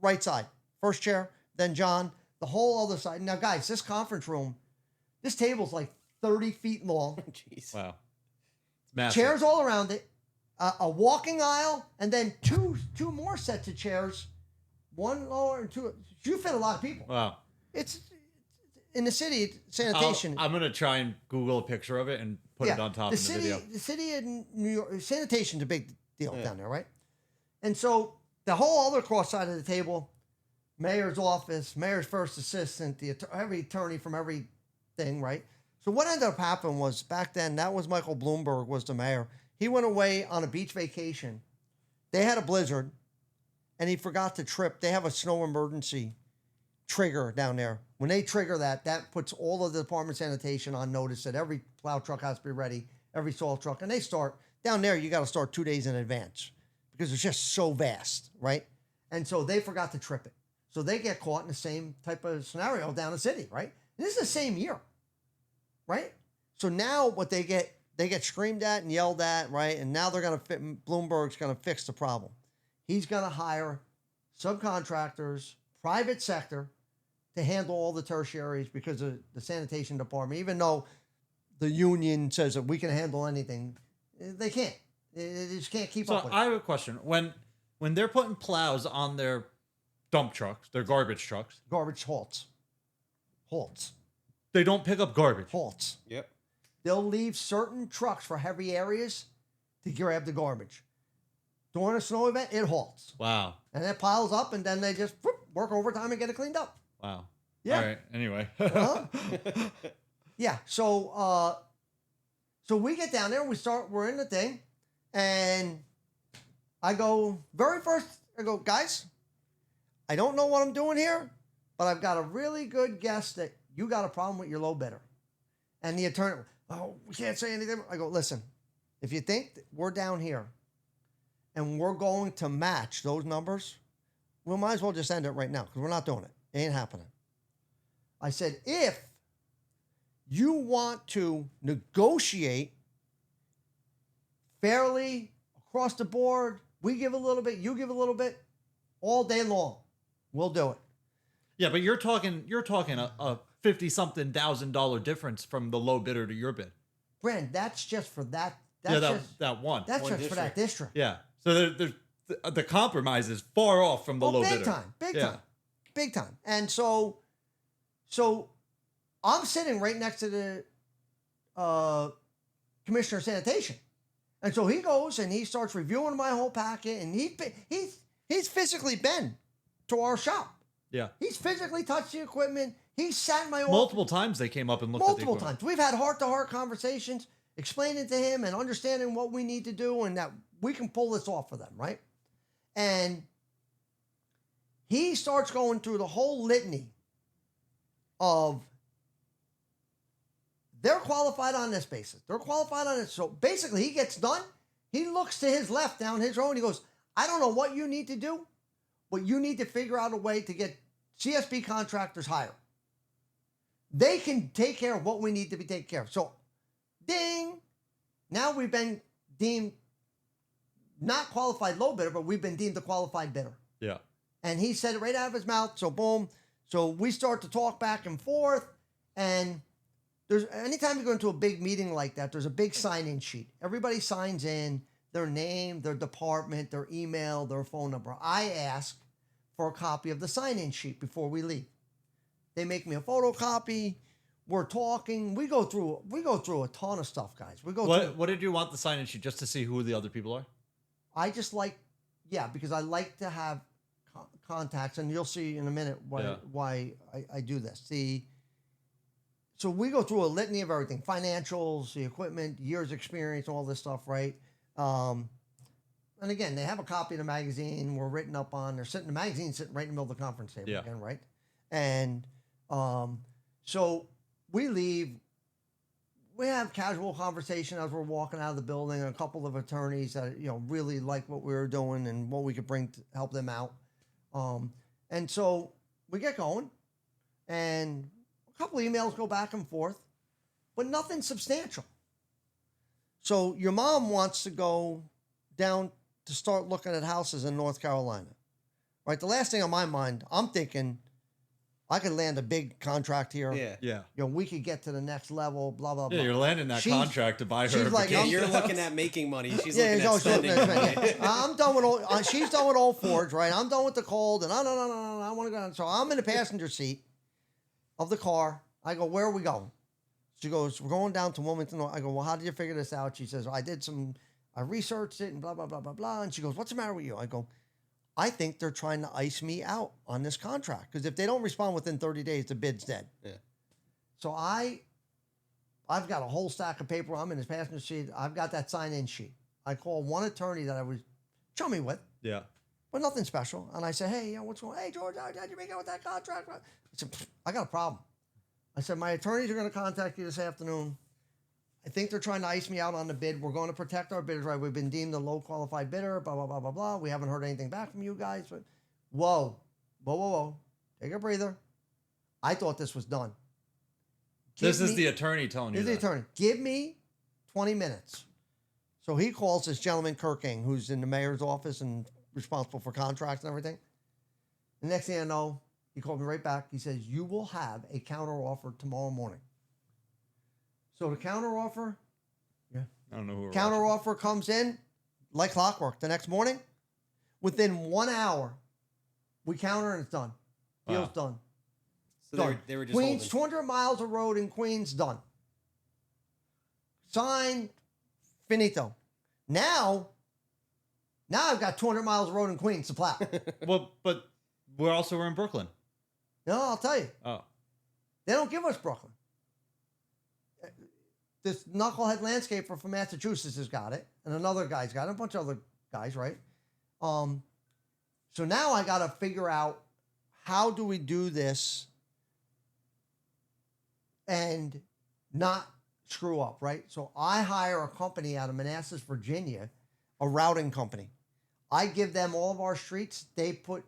right side. First chair, then John, the whole other side. Now, guys, this conference room, this table's like 30 feet long. Jeez. Wow. It's massive. Chairs all around it, a walking aisle, and then two more sets of chairs, one lower and two. You fit a lot of people. Wow. It's in the city sanitation. I'm gonna try and Google a picture of it and put it on top of the video. The city of New York, sanitation's a big deal down there, right? And so the whole other cross side of the table, mayor's office, mayor's first assistant, every attorney from everything, right? So what ended up happening was back then, that was Michael Bloomberg was the mayor. He went away on a beach vacation. They had a blizzard, and he forgot to trip. They have a snow emergency trigger down there. When they trigger that, that puts all of the Department of Sanitation on notice that every plow truck has to be ready, every salt truck. And they start, down there, you got to start 2 days in advance because it's just so vast, right? And so they forgot to trip it. So they get caught in the same type of scenario down the city, right? And this is the same year, right? So now what they get screamed at and yelled at, right? And now they're going to Bloomberg's going to fix the problem. He's going to hire subcontractors, private sector, to handle all the tertiaries because of the sanitation department. Even though the union says that we can handle anything, they can't. They just can't keep up with it. I have a question. When they're putting plows on their dump trucks, their garbage trucks, Garbage halts. they don't pick up garbage. Halts. Yep. They'll leave certain trucks for heavy areas to grab the garbage. During a snow event, it halts. Wow. And it piles up, and then they just work overtime and get it cleaned up. Wow. Yeah. All right. Anyway. Uh-huh. Yeah. So we get down there, we're in the thing, and I go, guys, I don't know what I'm doing here, but I've got a really good guess that you got a problem with your low bidder. And the attorney, we can't say anything. I go, listen, if you think that we're down here and we're going to match those numbers, we might as well just end it right now because we're not doing it. It ain't happening. I said, if you want to negotiate fairly across the board, we give a little bit, you give a little bit, all day long, we'll do it. Yeah, but you're talking a $50,000 difference from the low bidder to your bid. Brand, that's just for that. That one. That's one just for that district. Yeah. So the compromise is far off from the low bidder. Big time. And so I'm sitting right next to the commissioner of sanitation, and so he goes and he starts reviewing my whole packet, and he's physically been to our shop. Yeah. He's physically touched the equipment. He sat in my office. Multiple times they came up and looked at the Multiple equipment. times. We've had heart-to-heart conversations, explaining to him and understanding what we need to do and that we can pull this off for them, right? And he starts going through the whole litany of they're qualified on this basis. They're qualified on this. So basically, he gets done. He looks to his left down his row and he goes, I don't know what you need to do, but you need to figure out a way to get CSB contractors hired. They can take care of what we need to be taken care of. So, ding. Now we've been deemed not qualified low bidder, but we've been deemed the qualified bidder. Yeah. And he said it right out of his mouth. So boom. So we start to talk back and forth. And anytime you go into a big meeting like that, there's a big sign-in sheet. Everybody signs in their name, their department, their email, their phone number. I ask for a copy of the sign-in sheet before we leave. They make me a photocopy. We're talking. We go through a ton of stuff, guys. What did you want the sign-in sheet just to see who the other people are? I just because I like to have contacts, and you'll see in a minute why I do this. So we go through a litany of everything: financials, the equipment, years experience, all this stuff, right? And again, they have a copy of the magazine. We're written up on. The magazine's sitting right in the middle of the conference table again, right? And so we leave. We have casual conversation as we're walking out of the building, and a couple of attorneys that really like what we were doing and what we could bring to help them out. And so we get going, and a couple of emails go back and forth, but nothing substantial. So your mom wants to go down to start looking at houses in North Carolina, right? The last thing on my mind, I'm thinking I could land a big contract here. Yeah. We could get to the next level, blah, blah, blah. Yeah, you're landing that contract to buy her. She's like, Yeah, you're looking at making money. She's looking at spending money. I'm done with all. She's done with Old Forge, right? I'm done with the cold, and no. I want to go. So I'm in the passenger seat of the car. I go, where are we going? She goes, we're going down to Wilmington. I go, well, how did you figure this out? She says, I researched it and blah, blah, blah, blah, blah. And she goes, what's the matter with you? I go, I think they're trying to ice me out on this contract. Because if they don't respond within 30 days, the bid's dead. Yeah. So I've got a whole stack of paper. I'm in his passenger seat. I've got that sign-in sheet. I call one attorney that I was chummy with. Yeah. But nothing special. And I said, hey, what's going on? Hey, George, how'd you make out with that contract? I said, I got a problem. I said, my attorneys are going to contact you this afternoon. I think they're trying to ice me out on the bid. We're going to protect our bidders, right? We've been deemed a low qualified bidder, blah, blah, blah, blah, blah. We haven't heard anything back from you guys. But whoa. Take a breather. I thought this was done. This is the attorney telling you that. This is the attorney. Give me 20 minutes. So he calls this gentleman, Kirking, who's in the mayor's office and responsible for contracts and everything. The next thing I know, he called me right back. He says, you will have a counter offer tomorrow morning. So the counter offer, I don't know who. Counter offer comes in like clockwork the next morning. Within 1 hour, we counter and it's done. Deal's done. So they were just Queens, holding. 200 miles of road in Queens, done. Signed, finito. Now I've got 200 miles of road in Queens to plow. Well, but we're in Brooklyn. No, I'll tell you. Oh. They don't give us Brooklyn. This knucklehead landscaper from Massachusetts has got it, and another guy's got it, a bunch of other guys, right? So now I got to figure out how do we do this and not screw up, right? So I hire a company out of Manassas, Virginia, a routing company. I give them all of our streets. They come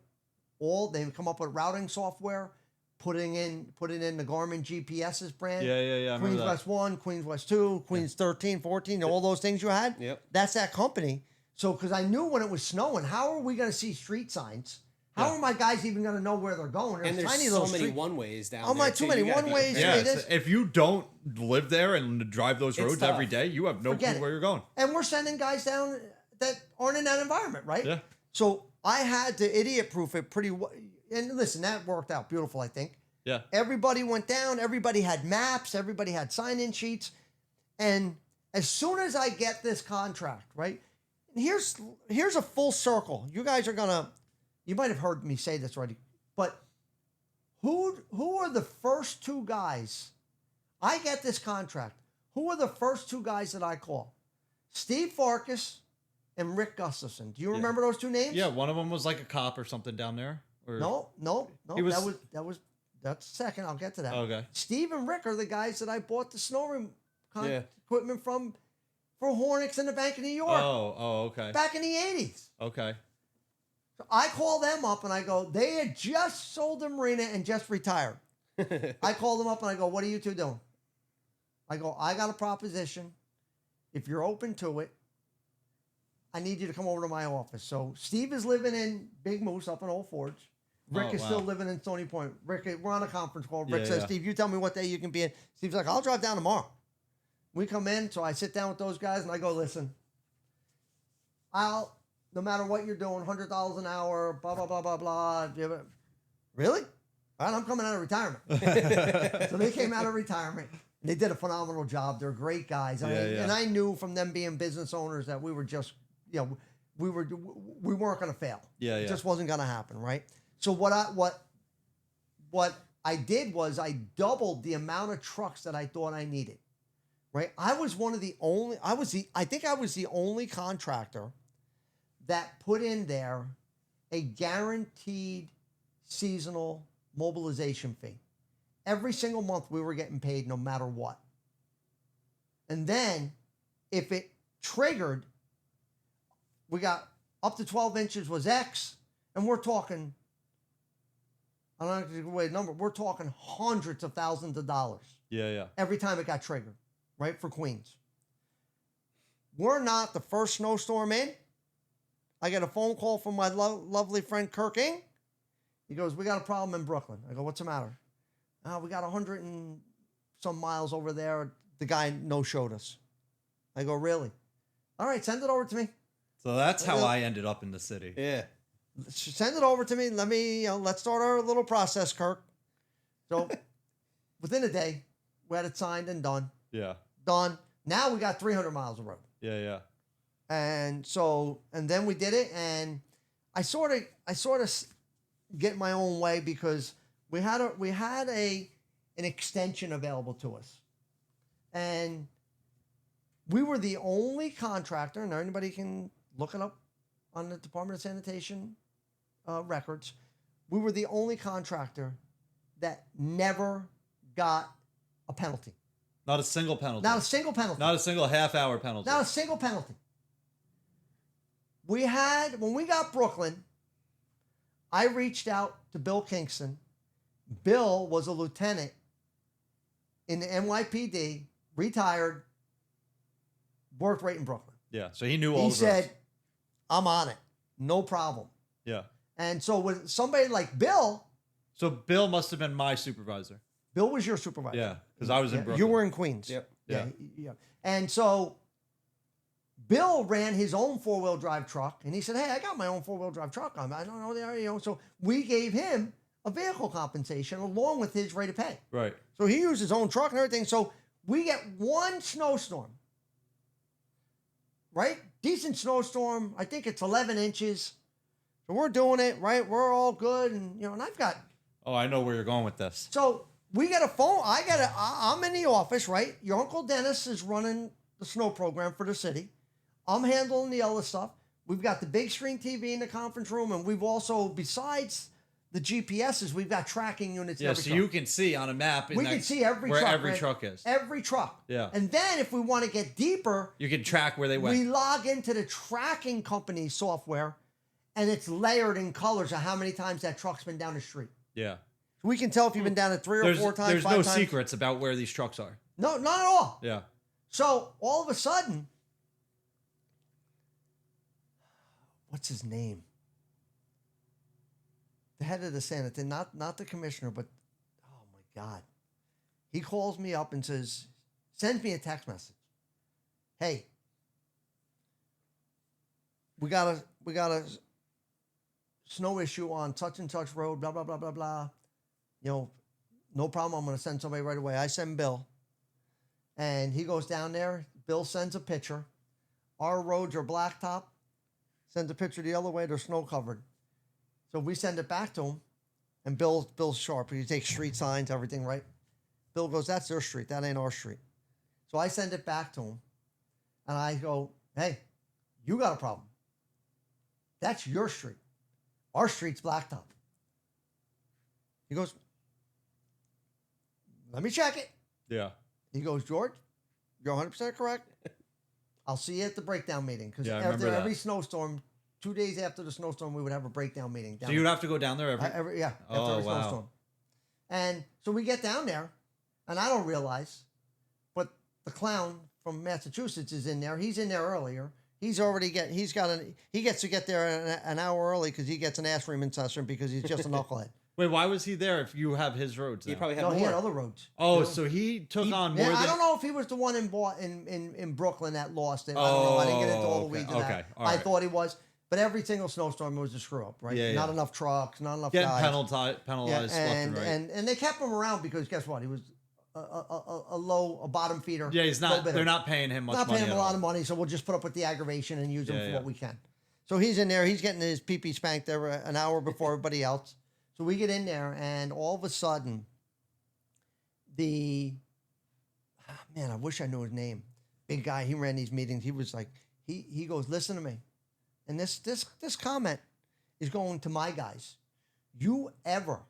up with routing software, putting in the Garmin GPS's brand. Yeah. I Queens remember West 1, Queens West 2, Queens 13, 14, all those things you had. Yep. That's that company. So, because I knew when it was snowing, how are we going to see street signs? How are my guys even going to know where they're going? And there's tiny so little many street- one-ways down Oh there. my, too many one-ways. Yeah, It is. if you don't live there and drive those roads tough. every day, you have no Forget clue it. where you're going. And we're sending guys down that aren't in that environment, right? Yeah. So I had to idiot-proof it pretty well. And listen, that worked out beautiful, I think. Yeah. Everybody went down. Everybody had maps. Everybody had sign-in sheets. And as soon as I get this contract, right? And here's a full circle. You guys are gonna. You might have heard me say this already, but who are the first two guys? I get this contract. Who are the first two guys that I call? Steve Farkas and Rick Gustafson. Do you remember those two names? Yeah, one of them was like a cop or something down there. Or... No. He was- That's second. I'll get to that. Okay. Steve and Rick are the guys that I bought the snow equipment from for Hornicks in the Bank of New York Oh, okay. back in the 80s. Okay. So I call them up and I go, they had just sold the marina and just retired. I call them up and I go, what are you two doing? I go, I got a proposition. If you're open to it, I need you to come over to my office. So Steve is living in Big Moose up in Old Forge. Rick is still living in Stony Point. Rick, we're on a conference call. Rick says, Steve, you tell me what day you can be in. Steve's like, I'll drive down tomorrow. We come in, so I sit down with those guys and I go, listen, no matter what you're doing, $100 an hour, blah, blah, blah, blah, blah. Really? All right, I'm coming out of retirement. So they came out of retirement. They did a phenomenal job. They're great guys. And I knew from them being business owners that we were just, we weren't going to fail. Yeah. It just wasn't going to happen, right? So what I did was I doubled the amount of trucks that I thought I needed. Right? I was I think I was the only contractor that put in there a guaranteed seasonal mobilization fee. Every single month we were getting paid no matter what. And then if it triggered, we got up to 12 inches was X, and we're talking, I don't know if give away a number, we're talking hundreds of thousands of dollars. Yeah. Every time it got triggered, right, for Queens. We're not the first snowstorm in. I get a phone call from my lovely friend Kirk Ing. He goes, we got a problem in Brooklyn. I go, what's the matter? We got 100 and some miles over there. The guy no-showed us. I go, really? All right, send it over to me. So that's how I ended up in the city. Yeah. Send it over to me. Let me, let's start our little process, Kirk. So within a day, we had it signed and done. Yeah. Done. Now we got 300 miles of road. Yeah. And so, and then we did it, and I sort of get my own way because we had an extension available to us, and we were the only contractor, and anybody can look it up on the Department of Sanitation records. We were the only contractor that never got a penalty. Not a single penalty. Not a single penalty. Not a single half-hour penalty. Not a single penalty. We had, when we got Brooklyn, I reached out to Bill Kingston. Bill was a lieutenant in the NYPD, retired, worked right in Brooklyn. Yeah, so he knew all He the said, roads. I'm on it. No problem. Yeah. And so with somebody like Bill, So Bill must have been my supervisor. Bill was your supervisor. Yeah, because I was in Brooklyn. You were in Queens. Yep. Yeah. And so Bill ran his own four-wheel drive truck, and he said, hey, I got my own four-wheel drive truck. I don't know the area. So we gave him a vehicle compensation along with his rate of pay. Right. So he used his own truck and everything. So we get one snowstorm, right? Decent snowstorm. I think it's 11 inches. So we're doing it, right? We're all good. And, and I've got... Oh, I know where you're going with this. So we get a phone. I'm in the office, right? Your Uncle Dennis is running the snow program for the city. I'm handling the other stuff. We've got the big screen TV in the conference room, and we've also, besides the GPSs, we've got tracking units. Yeah, so you can see on a map. We can see every where truck, every right? truck is. Every truck. Yeah. And then if we want to get deeper, You can track where they went. we log into the tracking company software, and it's layered in colors of how many times that truck's been down the street. Yeah. We can tell if you've been down it 3 or 4 times. There's 5 no times. secrets about where these trucks are. No, not at all. Yeah. So all of a sudden, what's his name? The head of the Senate, not the commissioner, but oh my God. He calls me up and says, sends me a text message. Hey, we got a snow issue on such and such road, blah, blah, blah, blah, blah. No problem. I'm going to send somebody right away. I send Bill. And he goes down there. Bill sends a picture. Our roads are blacktop. Sends a picture the other way. They're snow covered. So we send it back to him. And Bill's sharp. He takes street signs, everything, right? Bill goes, that's their street. That ain't our street. So I send it back to him. And I go, hey, you got a problem. That's your street. Our street's blacktop. He goes, let me check it. Yeah. He goes, George, you're 100% correct. I'll see you at the breakdown meeting. Because Yeah, I remember after that. every snowstorm, 2 days after the snowstorm, we would have a breakdown meeting. So you would have to go down there every... After Oh, every wow. snowstorm. And so we get down there, and I don't realize, but the clown from Massachusetts is in there. He's in there earlier. He gets to get there an hour early because he gets an ass reaming session because he's just a knucklehead. Wait, why was he there if you have his roads He now? probably had No, more. he had other roads. Oh, You know? so he took on more Yeah, than... I don't know if he was the one in Brooklyn that lost it. I don't know. I didn't get into all the weeds of okay, that. all I right. thought he was. But every single snowstorm was a screw up, right? Yeah, Not yeah. enough trucks, not enough Getting guys. penalized left and right. And they kept him around because guess what? He was a bottom feeder. Yeah, he's low not... bidder. They're not paying him much Not money paying him at a lot all. of money, so we'll just put up with the aggravation and use him Yeah, for yeah. what we can. So he's in there. He's getting his pee-pee spanked there an hour before everybody else. So we get in there, and all of a sudden, man, I wish I knew his name. Big guy, he ran these meetings. He was like, he goes, listen to me. And this comment is going to my guys. You ever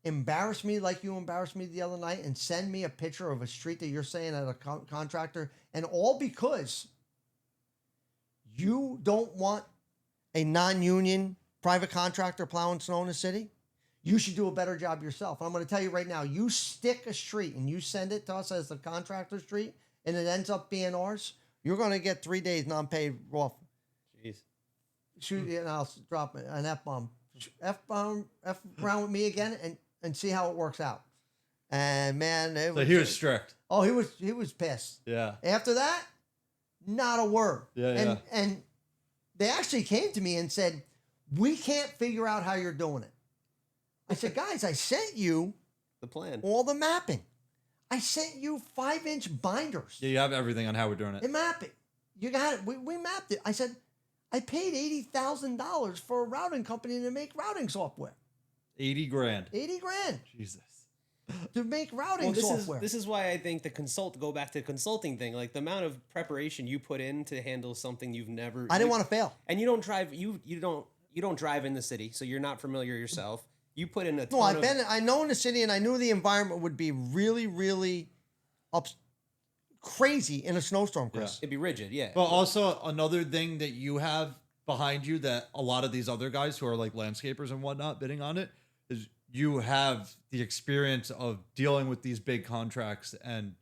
embarrass me like you embarrassed me the other night and send me a picture of a street that you're saying at a contractor, and all because you don't want a non-union private contractor plowing snow in the city, you should do a better job yourself. And I'm going to tell you right now, you stick a street and you send it to us as the contractor street and it ends up being ours, you're going to get 3 days non-paid off. Jeez. Shoot, and I'll drop an F-bomb. F around with me again and see how it works out. And man, So he was strict. Oh, he was pissed. Yeah. After that, not a word. Yeah. And they actually came to me and said, we can't figure out how you're doing it. I said, guys, I sent you The plan. all the mapping. I sent you 5-inch binders. Yeah, you have everything on how we're doing it. And map it. You got it. We mapped it. I said, I paid $80,000 for a routing company to make routing software. 80 grand. 80 grand Jesus. to make routing software. This is why I think go back to the consulting thing. Like the amount of preparation you put in to handle something you've never. I didn't want to fail. And you don't drive. You don't drive in the city, so you're not familiar yourself. You put in a ton No, of, I know in the city, and I knew the environment would be really, really crazy in a snowstorm, Chris. It'd be rigid, yeah. But also another thing that you have behind you that a lot of these other guys who are like landscapers and whatnot bidding on it is you have the experience of dealing with these big contracts and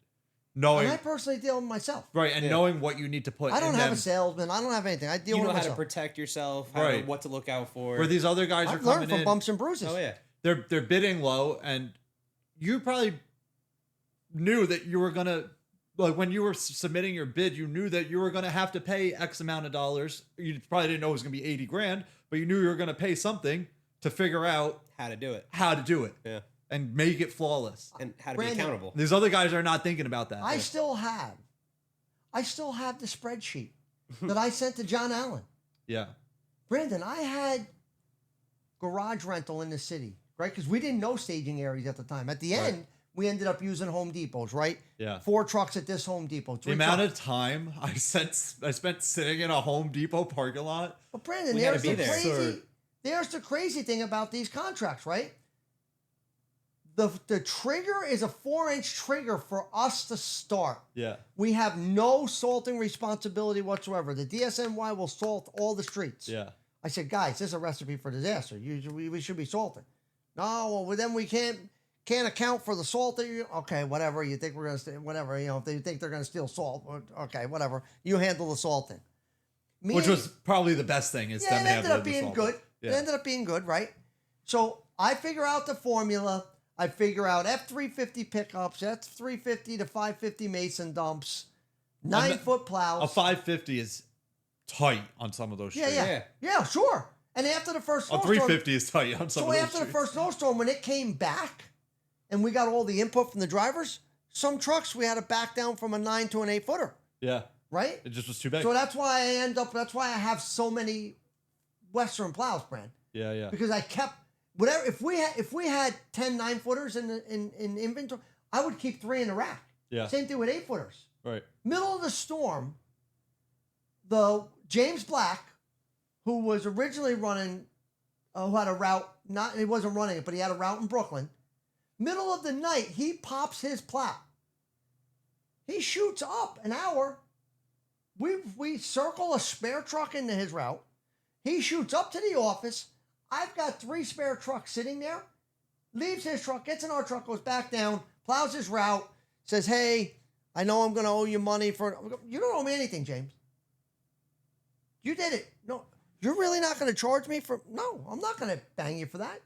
knowing. And I personally deal with myself. Right, and knowing what you need to put I don't in have them. a salesman. I don't have anything. I deal You with know how myself. to protect yourself, Right. what to look out for. Where these other guys are I've coming learned from in, bumps and bruises. Oh yeah. they're bidding low, and you probably knew that you were gonna, like when you were submitting your bid, you knew that you were gonna have to pay X amount of dollars. You probably didn't know it was gonna be 80 grand, but you knew you were gonna pay something to figure out How to do it. how to do it Yeah. and make it flawless. And how to Brandon, be accountable. These other guys are not thinking about that. I still have the spreadsheet that I sent to John Allen. Yeah. Brandon, I had garage rental in the city, right? Because we didn't know staging areas at the time. At the end, we ended up using Home Depots, right? Yeah. 4 trucks at this Home Depot. The amount of time I spent sitting in a Home Depot parking lot. But Brandon, We had to there's be the there. crazy. There's the crazy thing about these contracts, right? The trigger is a 4-inch trigger for us to start. Yeah. We have no salting responsibility whatsoever. The DSNY will salt all the streets. Yeah. I said, guys, this is a recipe for disaster. We should be salting. No, well, then we can't account for the salt that you. Okay, whatever. You think we're gonna whatever? You know, if they think they're gonna steal salt, okay, whatever. You handle the salting. Which was probably the best thing. Is Yeah, them it ended handling up the being salt. good. Yeah. It ended up being good, right? So I figure out the formula. I figure out F350 pickups, F350 to 550 Mason dumps, 9-foot plows. A 550 is tight on some of those Yeah, streets. yeah, sure. And after the first A snowstorm, 350 is tight on some so of those after the streets. first snowstorm, when it came back, and we got all the input from the drivers, some trucks we had to back down from a 9 to an 8-footer, Yeah. right? It just was too big. So that's why that's why I have so many Western plows, Brand. Yeah, yeah. Because I kept whatever. If we had 10 9-footers in inventory, I would keep 3 in the rack. Yeah. Same thing with 8-footers. Right. Middle of the storm, the James Black, who was originally running, who had a route, he wasn't running it, but he had a route in Brooklyn. Middle of the night, he pops his plow. He shoots up an hour. We circle a spare truck into his route. He shoots up to the office. I've got 3 spare trucks sitting there. Leaves his truck, gets in our truck, goes back down, plows his route, says, hey, I know I'm going to owe you money for... You don't owe me anything, James. You did it. No, you're really not going to charge me for... No, I'm not going to bang you for that.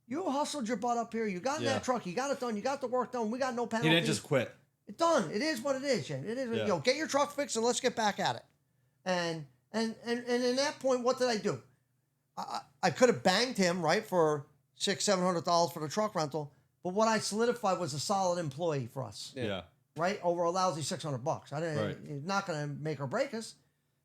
You hustled your butt up here. You got in that truck. You got it done. You got the work done. We got no He penalties. didn't just quit. It's done. It is what it is, James. It is. Yeah. Get your truck fixed and let's get back at it. And in that point, what did I do? I could have banged him, right, for $600-700 for the truck rental, but what I solidified was a solid employee for us, Yeah. right, over a lousy $600. I didn't. Right. He's not going to make or break us.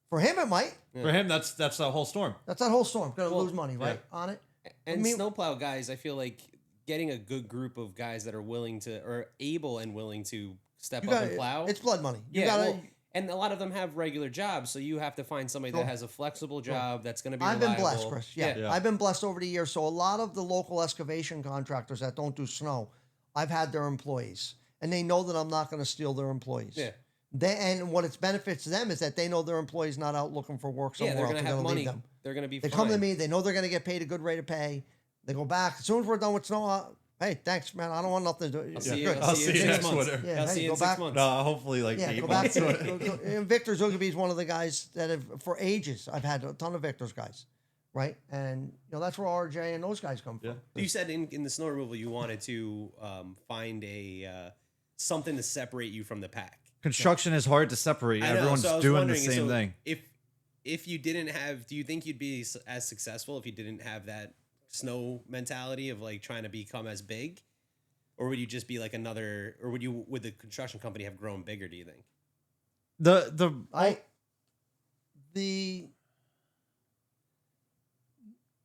For him, it might. For him, that's the whole storm. That's that whole storm. Going to Well, lose money, right, on it. And I mean- snowplow guys, I feel like getting a good group of guys that are willing to or able and willing to step You up got and plow. It's blood money. You yeah, gotta. well, and a lot of them have regular jobs, so you have to find somebody Sure. that has a flexible job that's going to be I've been reliable. blessed, Chris. Yeah. Yeah. I've been blessed over the years. So a lot of the local excavation contractors that don't do snow, I've had their employees, and they know that I'm not going to steal their employees. Yeah. And what its benefits to them is that they know their employees not out looking for work Yeah, somewhere they're else. going to They're have going to money. leave them. They're going to be. They fine. come to me. They know they're going to get paid a good rate of pay. They go back as soon as we're done with snow. Hey, thanks, man. I don't want nothing to do. I'll see you. Good. I'll see you in 6 months. winter. Yeah, I'll hey, see you go in 6 back. months. No, hopefully like Yeah, 8 go back months. and Victor Zugaby is one of the guys that have, for ages, I've had a ton of Victor's guys, right? And that's where RJ and those guys come from. Yeah. You said in the snow removal you wanted to find a something to separate you from the pack. Construction is hard to separate. I know, Everyone's so I was doing the wondering, same so thing. If you didn't have, do you think you'd be as successful if you didn't have that snow mentality of like trying to become as big, or would you just be like another, or would the construction company have grown bigger? Do you think?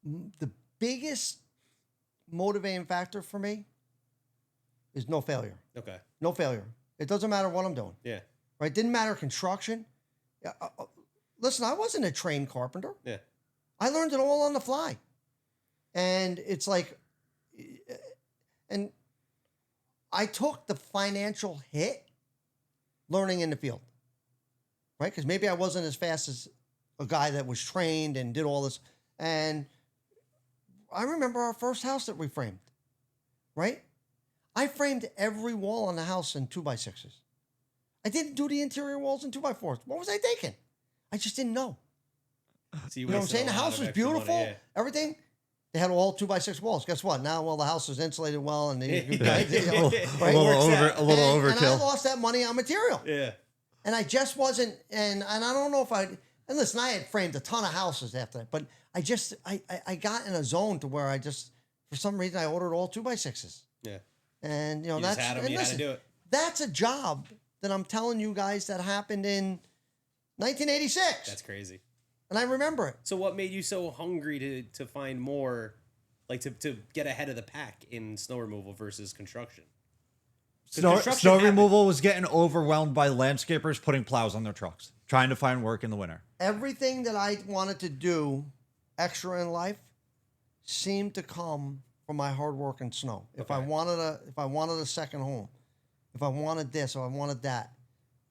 The biggest motivating factor for me is no failure. Okay. No failure. It doesn't matter what I'm doing. Yeah. Right? Didn't matter construction. Listen, I wasn't a trained carpenter. Yeah. I learned it all on the fly. And it's like, and I took the financial hit learning in the field, right? Because maybe I wasn't as fast as a guy that was trained and did all this. And I remember our first house that we framed, right? I framed every wall on the house in 2x6s. I didn't do the interior walls in 2x4s. What was I thinking? I just didn't know. So You know what I'm saying? The house was beautiful, everything. They had all 2x6 walls. Guess what? Now, the house is insulated well, and a little and I overkill. lost that money on material. Yeah. And I just wasn't, and I don't know if and listen, I had framed a ton of houses after that, but I got in a zone to where for some reason, I ordered all 2x6s. Yeah. And, You that's, just had 'em, and you had to listen, do it. that's a job that I'm telling you guys that happened in 1986. That's crazy. And I remember it. So what made you so hungry to find more, like to get ahead of the pack in snow removal versus construction? 'Cause construction Snow happened. removal was getting overwhelmed by landscapers putting plows on their trucks, trying to find work in the winter. Everything that I wanted to do extra in life seemed to come from my hard work in snow. If I Okay. wanted a second home, if I wanted this, or I wanted that,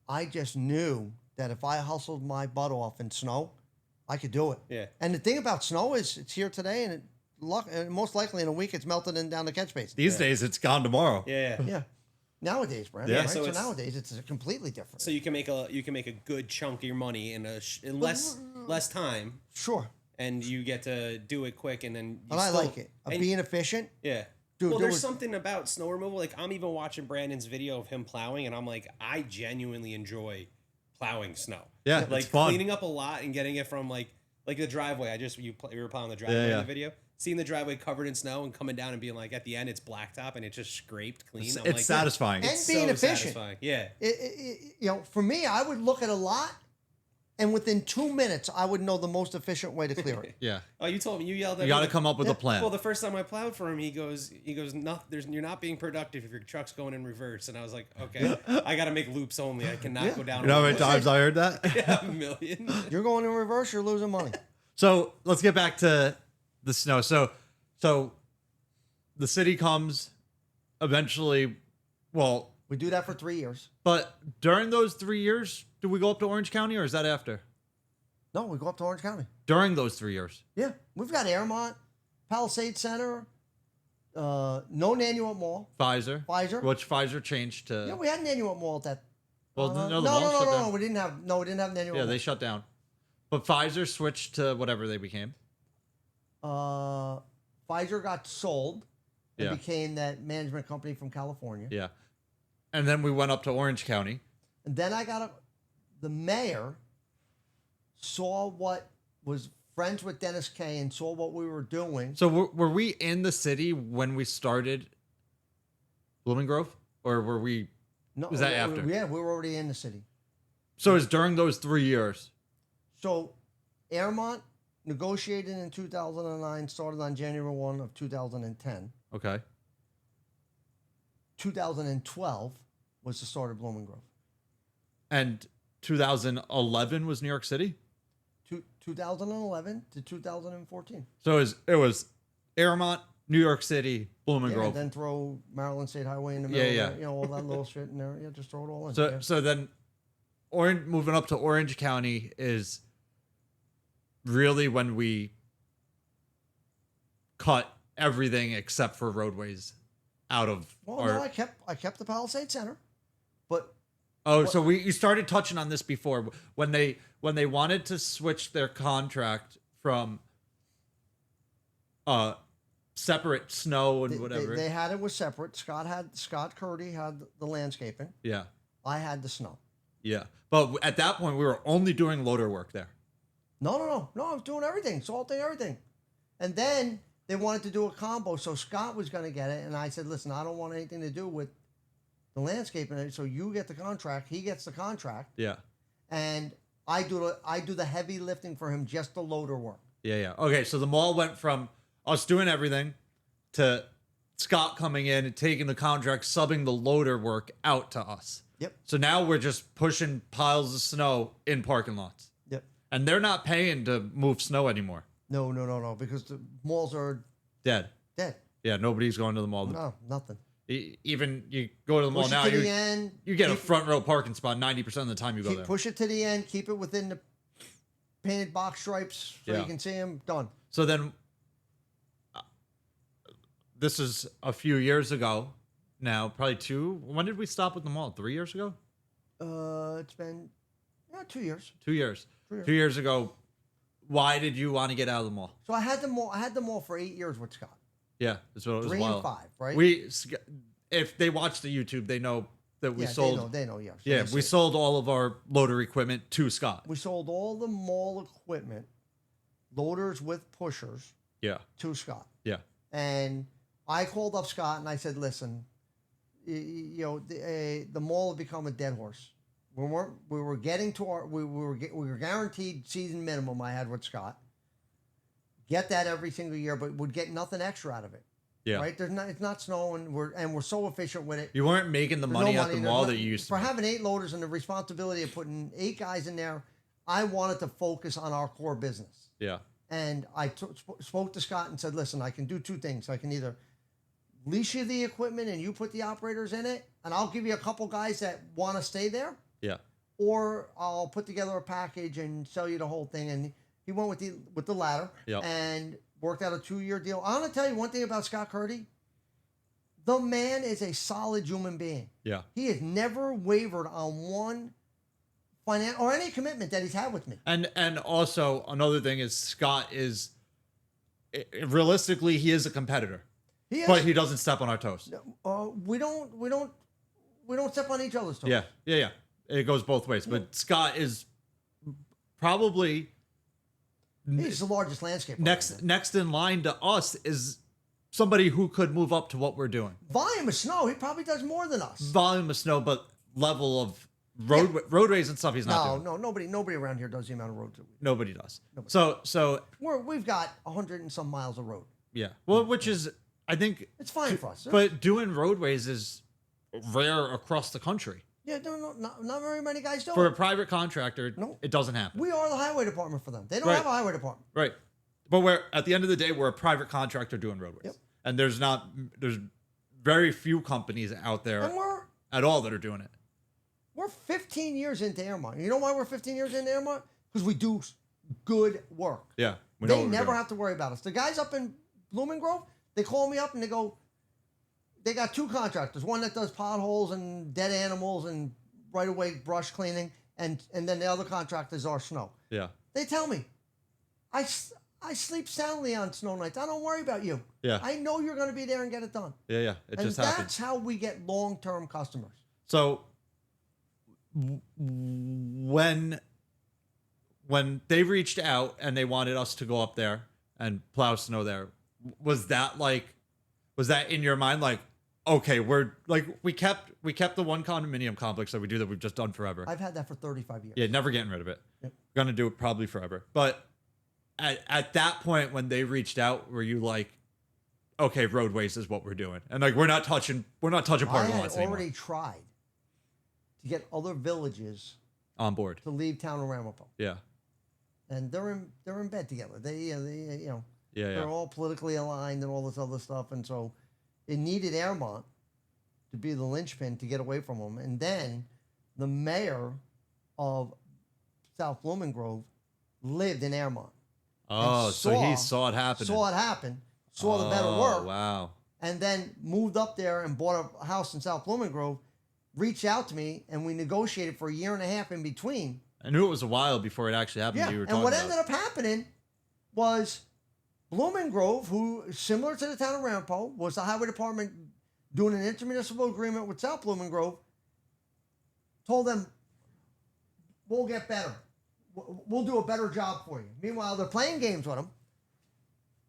I just knew that if I hustled my butt off in snow, I could do it. Yeah. And the thing about snow is it's here today, and and most likely in a week it's melted in down the catch basin. These days, it's gone tomorrow. Yeah. Yeah. Nowadays, Brandon. Yeah. Right? So So, it's- nowadays it's completely different. So you can make a good chunk of your money in in less time, Sure. and you get to do it quick, and then you And I still- like it. and- Being efficient. Yeah. Dude, well, there there's was- something about snow removal. Like I'm even watching Brandon's video of him plowing, and I'm like, I genuinely enjoy plowing snow. Yeah, like it's fun. cleaning up a lot and getting it from like the driveway. You were plowing the driveway in Yeah. the video, seeing the driveway covered in snow and coming down and being like, at the end it's blacktop and it's just scraped clean. It's, I'm it's like, satisfying. And it's being so efficient. satisfying. Yeah. For me, I would look at a lot, and within 2 minutes, I would know the most efficient way to clear it. Yeah. Oh, you told me, you yelled at You me. got to like, come up with a plan. Well, the first time I plowed for him, he goes, no, you're not being productive if your truck's going in reverse. And I was like, okay, I got to make loops only. I cannot go down. You know how a many times I heard that? Yeah, a million. You're going in reverse, you're losing money. So let's get back to the snow. So the city comes eventually. Well, We do that for 3 years. but during those 3 years, do we go up to Orange County, or is that after? No, we go up to Orange County. During those 3 years. Yeah, we've got Airmont, Palisade Center, no Nanuet Mall, Pfizer. Pfizer. Which Pfizer changed to. Yeah, we had Nanuet Mall at that. Well, no, no, the mall shut down. we didn't have Nanuet Yeah, Mall. they shut down. But Pfizer switched to whatever they became. Pfizer got sold and Yeah. became that management company from California. Yeah. And then we went up to Orange County. And then the mayor saw what was friends with Dennis Kay and saw what we were doing. So were we in the city when we started Blooming Grove? Or were we... No, Was that after? Yeah, we were already in the city. So it's during those 3 years. So Airmont negotiated in 2009, started on January 1 of 2010. Okay. 2012 was the start of Blooming Grove. And 2011 was New York City. 2011 to 2014. So it was Airmont, New York City, Blooming Yeah, Grove. and then throw Maryland State Highway in the middle. Yeah. There, all that little shit in there. Yeah, just throw it all in. So yeah. so then, moving up to Orange County is really when we cut everything except for roadways out of Well, our. no, I kept the Palisade Center, but So you started touching on this before when they wanted to switch their contract from separate snow and whatever. they had it was separate. Scott Curdy had the landscaping. Yeah. I had the snow. Yeah. But at that point, we were only doing loader work there. No. I was doing everything, salting everything, and then they wanted to do a combo. So Scott was going to get it, and I said, "Listen, I don't want anything to do with the landscaping. So you get the contract. He gets the contract, Yeah. and I do the heavy lifting for him, just the loader work." Yeah. Okay. So the mall went from us doing everything to Scott coming in and taking the contract, subbing the loader work out to us. Yep. So now we're just pushing piles of snow in parking lots. Yep. And they're not paying to move snow anymore. No, because the malls are Dead. dead. Yeah, nobody's going to the mall. No, nothing. Even you go to the mall Push now, it to the end. you get a keep- front row parking spot 90% of the time you go there. Push it to the end. Keep it within the painted box stripes so Yeah. you can see them. Done. So then, this is a few years ago now, probably two. When did we stop with the mall? 3 years ago? It's been 2 years. 2 years. 2 years. 2 years ago. Why did you want to get out of the mall? So I had them all for 8 years with Scott. Yeah, that's what it was. 3 wild. and 5, right? If they watch the YouTube, they know that we yeah, sold. They know. Yeah. So Yeah, they we see it. sold all of our loader equipment to Scott. We sold all the mall equipment, loaders with pushers, Yeah, to Scott. yeah, And I called up Scott and I said, "Listen, the mall had become a dead horse. We were getting to we were guaranteed season minimum. I had with Scott. Get that every single year, but would get nothing extra out of it. yeah. Right? It's not snowing. We're so efficient with it. You weren't making the There's money no at the there's mall no- that you used to. For make. having 8 loaders and the responsibility of putting 8 guys in there, I wanted to focus on our core business. Yeah, And I spoke to Scott and said, "Listen, I can do 2 things. I can either lease you the equipment and you put the operators in it, and I'll give you a couple guys that want to stay there, yeah, or I'll put together a package and sell you the whole thing." And he went with the latter, Yep. and worked out a 2-year deal. I want to tell you one thing about Scott Curdy. The man is a solid human being. yeah. He has never wavered on one finance or any commitment that he's had with me. And also another thing is Scott is realistically he is a competitor, He is, but he doesn't step on our toes. we don't step on each other's toes. Yeah. It goes both ways. But Scott is probably He's the largest landscape artist. next in line to us is somebody who could move up to what we're doing. Volume of snow, he probably does more than us. Volume of snow, but level of roadways and stuff he's not doing. Nobody around here does the amount of roads that we do. Nobody does. Nobody. So We've got 100 and some miles of road. yeah. Well, which is I think It's fine for us. but doing roadways is rare across the country. Yeah, not very many guys do For a it. private contractor, No. it doesn't happen. We are the highway department for them. They don't Right. have a highway department. Right. But we're at the end of the day, we're a private contractor doing roadways. Yep. And there's very few companies out there And at all that are doing it. we're 15 years into Airmont. You know why we're 15 years into Airmont? Because we do good work. Yeah. We know They what we're never doing. have to worry about us. The guys up in Blooming Grove, they call me up and they go, they got 2 contractors. One that does potholes and dead animals and right away brush cleaning, and then the other contractor is our snow. Yeah. They tell me, I sleep soundly on snow nights. I don't worry about you. Yeah. I know you're going to be there and get it done. Yeah. It And just that's happens. how we get long-term customers. So when they reached out and they wanted us to go up there and plow snow there, was that in your mind like, okay, we're like we kept the one condominium complex that we do that we've just done forever. I've had that for 35 years. Yeah, never getting rid of it. Yep. Gonna do it probably forever. But at that point when they reached out, were you like, okay, roadways is what we're doing, and like we're not touching I parking had lots anymore. already tried to get other villages On board. to leave town of Ramapo, Yeah. and they're in bed together. They Yeah. they're all politically aligned and all this other stuff, and so it needed Airmont to be the linchpin to get away from them. And then the mayor of South Blooming Grove lived in Airmont. Oh, so he saw it happen. Saw it happen. Saw the better work. Wow. And then moved up there and bought a house in South Blooming Grove. Reached out to me, and we negotiated for a year and a half in between. I knew it was a while before it actually happened. Yeah, You were and talking what about. ended up happening was Blooming Grove, who similar to the town of Ramapo, was the highway department doing an intermunicipal agreement with South Blooming Grove. Told them, "We'll get better. We'll do a better job for you." Meanwhile, they're playing games with them.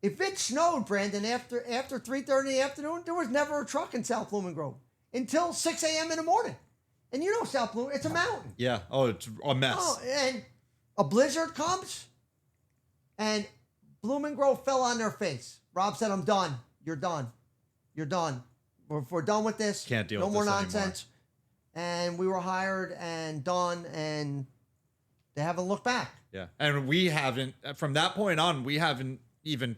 If it snowed, Brandon, after 3:30 in the afternoon, there was never a truck in South Blooming Grove until 6 a.m. in the morning. And you know South Blooming, it's a mountain. Yeah. Oh, it's a mess. Oh, and a blizzard comes, and Blooming Grove fell on their face. Rob said, "I'm done. You're done. You're done. We're done with this. Can't deal no with more this nonsense." And we were hired and done, and they haven't looked back. Yeah. And we haven't, from that point on, we haven't even,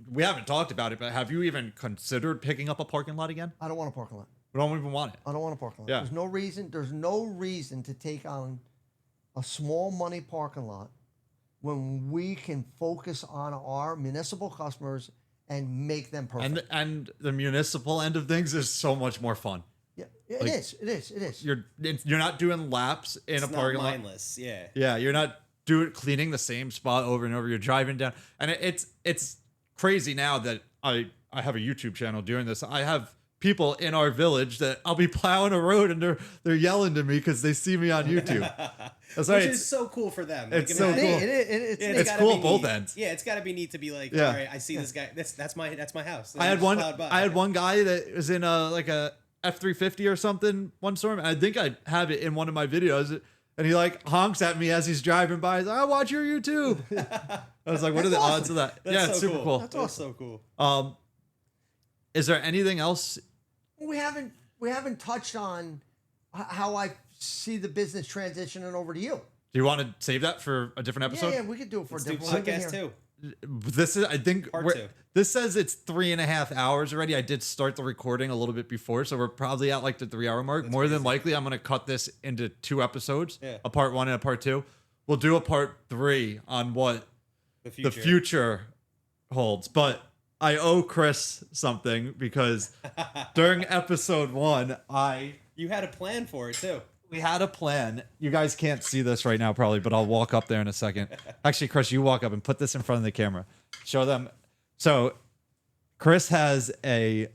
we haven't talked about it, but have you even considered picking up a parking lot again? I don't want a parking lot. We don't even want it. I don't want a parking lot. Yeah. There's no reason to take on a small money parking lot when we can focus on our municipal customers and make them perfect. And the municipal end of things is so much more fun. Yeah, Like, it is. You're not doing laps in It's a not parking lot. mindless. Yeah. Yeah, you're not cleaning the same spot over and over. You're driving down, and it's crazy now that I have a YouTube channel doing this. I have people in our village that I'll be plowing a road and they're yelling to me because they see me on YouTube. That's right. Which is so cool for them. It's Like, so imagine- cool. It's gotta cool be on both neat. ends. Yeah, it's got to be neat to be like, Yeah. all right, I see this guy. That's my house. I had just one. plowed by. I had one guy that was in a F-350 or something one storm. I think I have it in one of my videos, and he like honks at me as he's driving by. He's like, "I watch your YouTube." I was like, "What are the odds of that?" That's yeah, so it's super cool. That's so cool. Is there anything else? We haven't touched on how I see the business transitioning over to you. Do you want to save that for a different episode? Yeah, we could do it for Let's a do different podcast too. This is, I think, Part we're- 2. this says it's 3.5 hours already. I did start the recording a little bit before, so we're probably at like the 3-hour mark. More than likely, I'm going to cut this into 2 episodes, Yeah. a part 1 and a part 2. We'll do a part 3 on what the future holds. But I owe Chris something because during episode 1, You had a plan for it too. we had a plan. You guys can't see this right now, probably, but I'll walk up there in a second. Actually, Chris, you walk up and put this in front of the camera. Show them. So, Chris has a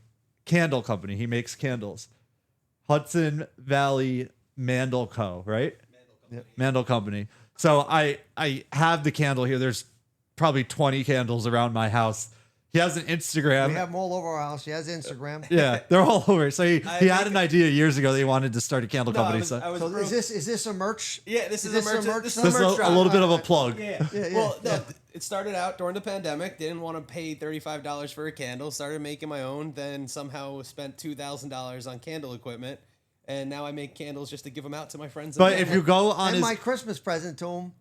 candle company. He makes candles. Hudson Valley Mandel Co., right? Mandel Company. So, I have the candle here. There's probably 20 candles around my house. He has an Instagram. We have them all over our house. He has Instagram. Yeah, they're all over. So he had an idea years ago that he wanted to start a candle company. So is this a merch? Yeah, this is this a merch. This This is a little bit of a plug. Yeah. Well, no, it started out during the pandemic. Didn't want to pay $35 for a candle. Started making my own. Then somehow spent $2,000 on candle equipment. And now I make candles just to give them out to my friends. But if you go on And his, my Christmas present to him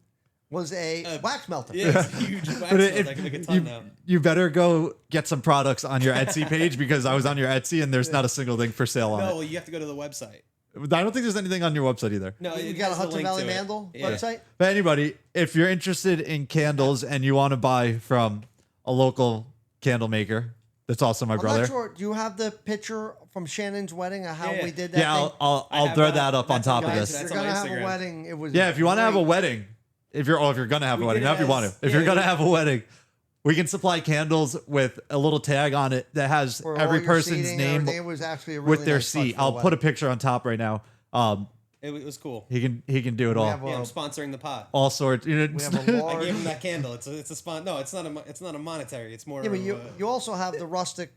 was a wax melter. yeah, it's a huge wax but melt. I can make a ton now. you better go get some products on your Etsy page because I was on your Etsy and there's not a single thing for sale on No, it. well, you have to go to the website. I don't think there's anything on your website either. No, You it got a has the Hudson link Valley to it. Mandel Yeah. website? But anybody, if you're interested in candles and you want to buy from a local candle maker, that's also my I'm brother. not sure. Do you have the picture from Shannon's wedding of how Yeah. we did that Yeah, thing? I'll I have throw that. that up on That's on top of my- this. If That's you're on gonna my have a Instagram. wedding, it was Yeah, if you want to have a great. wedding, if you're gonna have a We wedding, did not if you it want as- to. If yeah, you're gonna we- have a wedding, we can supply candles with a little tag on it that has For all every your person's seating and name everything. It was actually a really with their nice touch seat. for a I'll put a wedding. picture on top right now. It was cool. He can do it all. have a- Yeah, I'm sponsoring the pot. All sorts. You know, We have a I large. gave him that candle. It's a spawn. No, it's not a monetary. It's more Yeah, but of you also have the rustic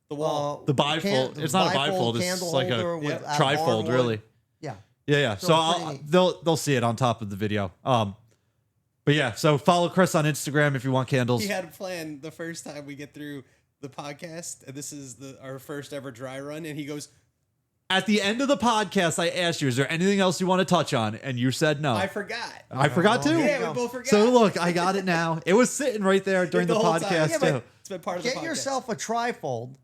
the wall. the bifold. It's not a bifold. It's candle like holder a with out of trifold, barnwood. really. Yeah. Yeah. So So it's pretty neat. they'll see it on top of the video. But yeah, so follow Chris on Instagram if you want candles. He had a plan the first time we get through the podcast. And this is our first ever dry run. And he goes, At the end of the podcast, I asked you, is there anything else you want to touch on? And you said no. I forgot. I forgot too? Yeah, we both forgot. So look, I got it now. It was sitting right there during the whole time. podcast Yeah, but too. it's been part of the podcast. Get yourself a trifold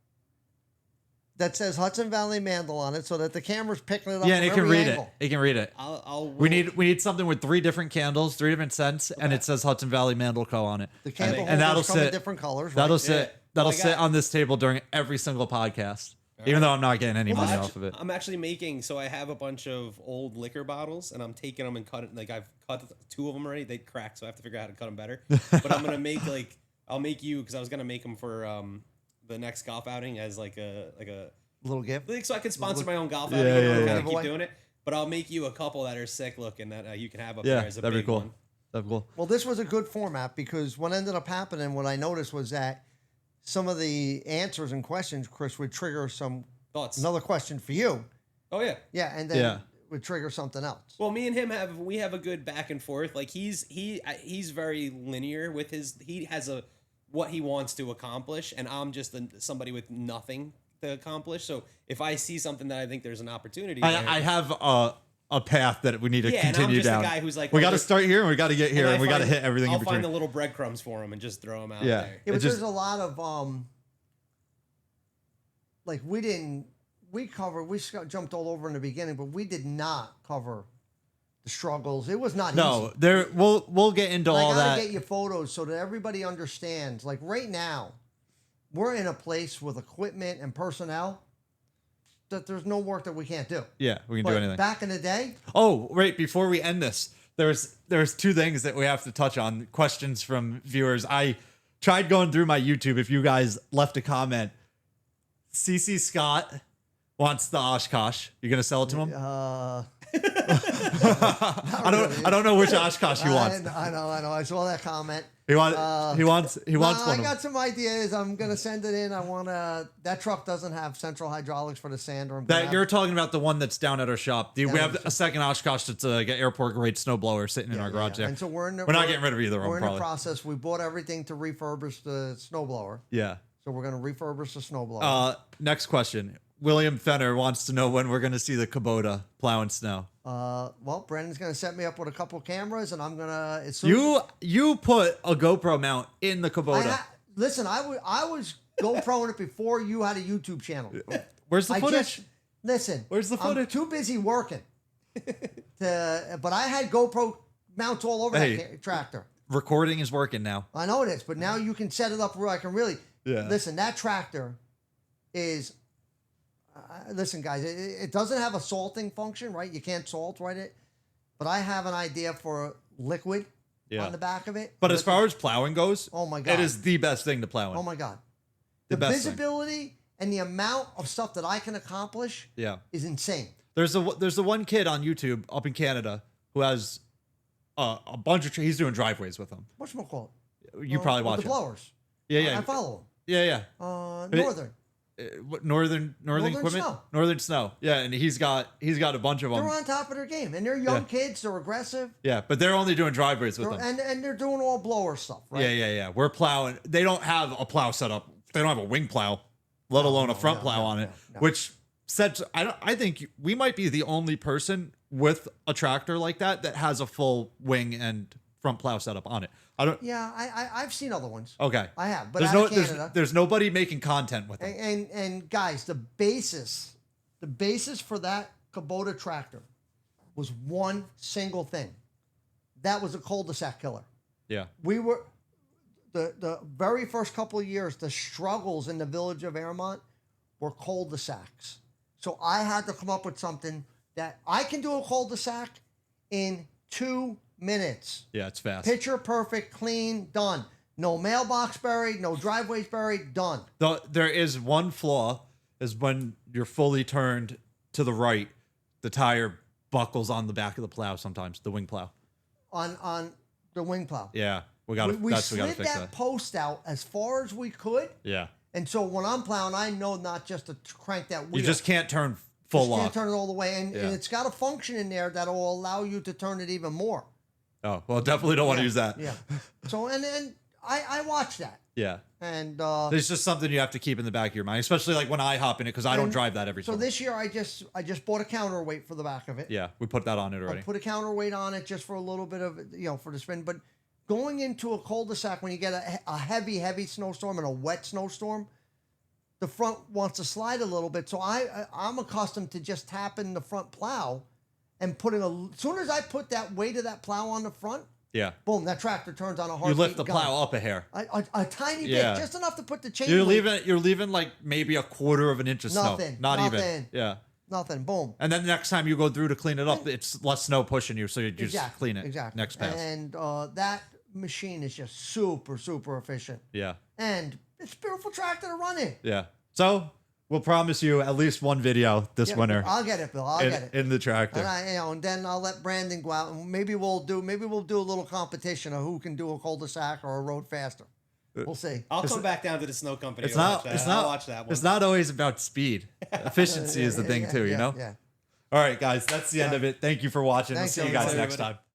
that says Hudson Valley Mandel on it so that the camera's picking it up. Yeah, and from it can every read angle. it. It can read it. We need something with 3 different candles, 3 different scents, and it says Hudson Valley Mandel Co. on it. The candle and that'll holders come in sit. different colors. Right? That'll sit. Yeah. That'll Well, I sit got- on this table during every single podcast, even though I'm not getting any money off of it. I'm actually making, so I have a bunch of old liquor bottles and I'm taking them and cutting, like I've cut 2 of them already. They cracked, so I have to figure out how to cut them better. But I'm going to make I'll make you, because I was going to make them for the next golf outing as like a Little gift. so I can sponsor my own golf Yeah, outing. yeah, and yeah. kind of Giveaway. keep doing it. But I'll make you a couple that are sick looking that you can have up Yeah, there as a that'd be big cool. one. That'd be cool. Well, this was a good format because what ended up happening, what I noticed was that some of the answers and questions, Chris, would trigger Thoughts? another question for you. Oh, yeah. Yeah, and then Yeah. would trigger something else. Well, me and him have a good back and forth. Like he's very linear with he has what he wants to accomplish, and I'm just somebody with nothing to accomplish. So if I see something that I think there's an opportunity, there, I have a path that we need to Yeah, and I'm continue just the down. guy who's like, we oh, got to there's- start here and we got to get here and we got to hit everything I'll in between. find the little breadcrumbs for him and just throw them out Yeah. there. Yeah, but It just- there's a lot of like we jumped all over in the beginning, but we did not cover the struggles. It was not No, easy. we'll get into And all I gotta that. get you photos so that everybody understands. Like right now, we're in a place with equipment and personnel that there's no work that we can't do. Yeah, we can But do anything. back in the day, Oh, right. Before we end this, there's 2 things that we have to touch on. Questions from viewers. I tried going through my YouTube. If you guys left a comment, CC Scott wants the Oshkosh. You gonna sell it to him? I don't know which Oshkosh he wants. I know. I saw that comment. He wants No, one. I got some ideas. I'm gonna send it in. That truck doesn't have central hydraulics for the sander. That you're talking about the one that's down at our shop. We Down have at a second Oshkosh that's like an airport grade snowblower sitting in our garage there. And so we're not getting rid of either of them, We're in probably. the process. We bought everything to refurbish the snowblower. Yeah. So we're gonna refurbish the snowblower. Next question. William Fenner wants to know when we're going to see the Kubota plowing snow. Well, Brandon's gonna set me up with a couple cameras, and I'm gonna. As soon You put a GoPro mount in the Kubota. Listen, I was GoProing it before you had a YouTube channel. Where's the footage? Listen. Where's the footage? I'm too busy working. But I had GoPro mounts all over that tractor. Recording is working now. I know it is, but now you can set it up where I can really. Yeah. Listen, that tractor is. Listen, guys, it doesn't have a salting function, right? You can't salt, right? But I have an idea for liquid on the back of it. But as far as plowing goes, oh my God, it is the best thing to plow in. Oh my God, The the best thing. visibility and the amount of stuff that I can accomplish is insane. There's the one kid on YouTube up in Canada who has a bunch of he's doing driveways with them. What's more called? You probably watch the it. blowers. Yeah. I follow them. Yeah. Northern. Northern equipment. Snow. Northern Snow. Yeah, and he's got a bunch of them. They're on top of their game, and they're young kids. They're aggressive. Yeah, but they're only doing driveways with them. And they're doing all blower stuff, right? Yeah. We're plowing. They don't have a plow set up. They don't have a wing plow, let alone a front plow on it. no. Which sets. I think we might be the only person with a tractor like that has a full wing and front plow setup on it. I don't. Yeah, I've seen other ones. Okay. I have, but there's out of Canada. there's nobody making content with them. And guys, the basis for that Kubota tractor was one single thing. That was a cul-de-sac killer. Yeah. We were the very first couple of years, the struggles in the village of Airmont were cul-de-sacs. So I had to come up with something that I can do a cul-de-sac in 2 minutes. Yeah, it's fast. Picture perfect, clean, done. No mailbox buried, no driveways buried, done. There is one flaw is when you're fully turned to the right, the tire buckles on the back of the plow sometimes, the wing plow. On the wing plow. Yeah. We gotta fix slid that. that post out as far as we could. Yeah. And so when I'm plowing, I know not just to crank that wheel. You just can't turn full Just lock. can't turn it all the way. And Yeah. it's got a function in there that will allow you to turn it even more. Oh, well, definitely don't want to use that. Yeah. So and then I watch that, Yeah. and There's just something you have to keep in the back of your mind, especially like when I hop in it because I don't And drive that every so time. this year I just bought a counterweight for the back of it. Yeah, we put that on it I already. put a counterweight on it just for a little bit of, for the spin. But going into a cul-de-sac when you get a heavy snowstorm and a wet snowstorm, the front wants to slide a little bit. So I'm accustomed to just tapping the front plow and putting as soon as I put that weight of that plow on the front, Yeah. boom, that tractor turns on a hard. You lift the plow up a hair. A tiny Yeah. bit, just enough to put the chain. You're weight. leaving like maybe a quarter of an inch of Nothing, snow. Not even. nothing. Yeah. Nothing. Boom. And then the next time you go through to clean it up, it's less snow pushing you, so you just clean it. Exactly. Next pass. And that machine is just super efficient. Yeah. And it's a beautiful tractor to run in. Yeah. So we'll promise you at least one video this Yeah, winter I'll get it, Bill. I'll get it. in the tractor. And then I'll let Brandon go out, and maybe we'll do a little competition of who can do a cul-de-sac or a road faster. We'll see. I'll come back down to the snow company. It's to not. watch that. It's I'll not. watch that one. It's not always about speed. Efficiency is the thing too. You know. Yeah. All right, guys. That's the end of it. Thank you for watching. Thanks, We'll see you guys everybody. next time.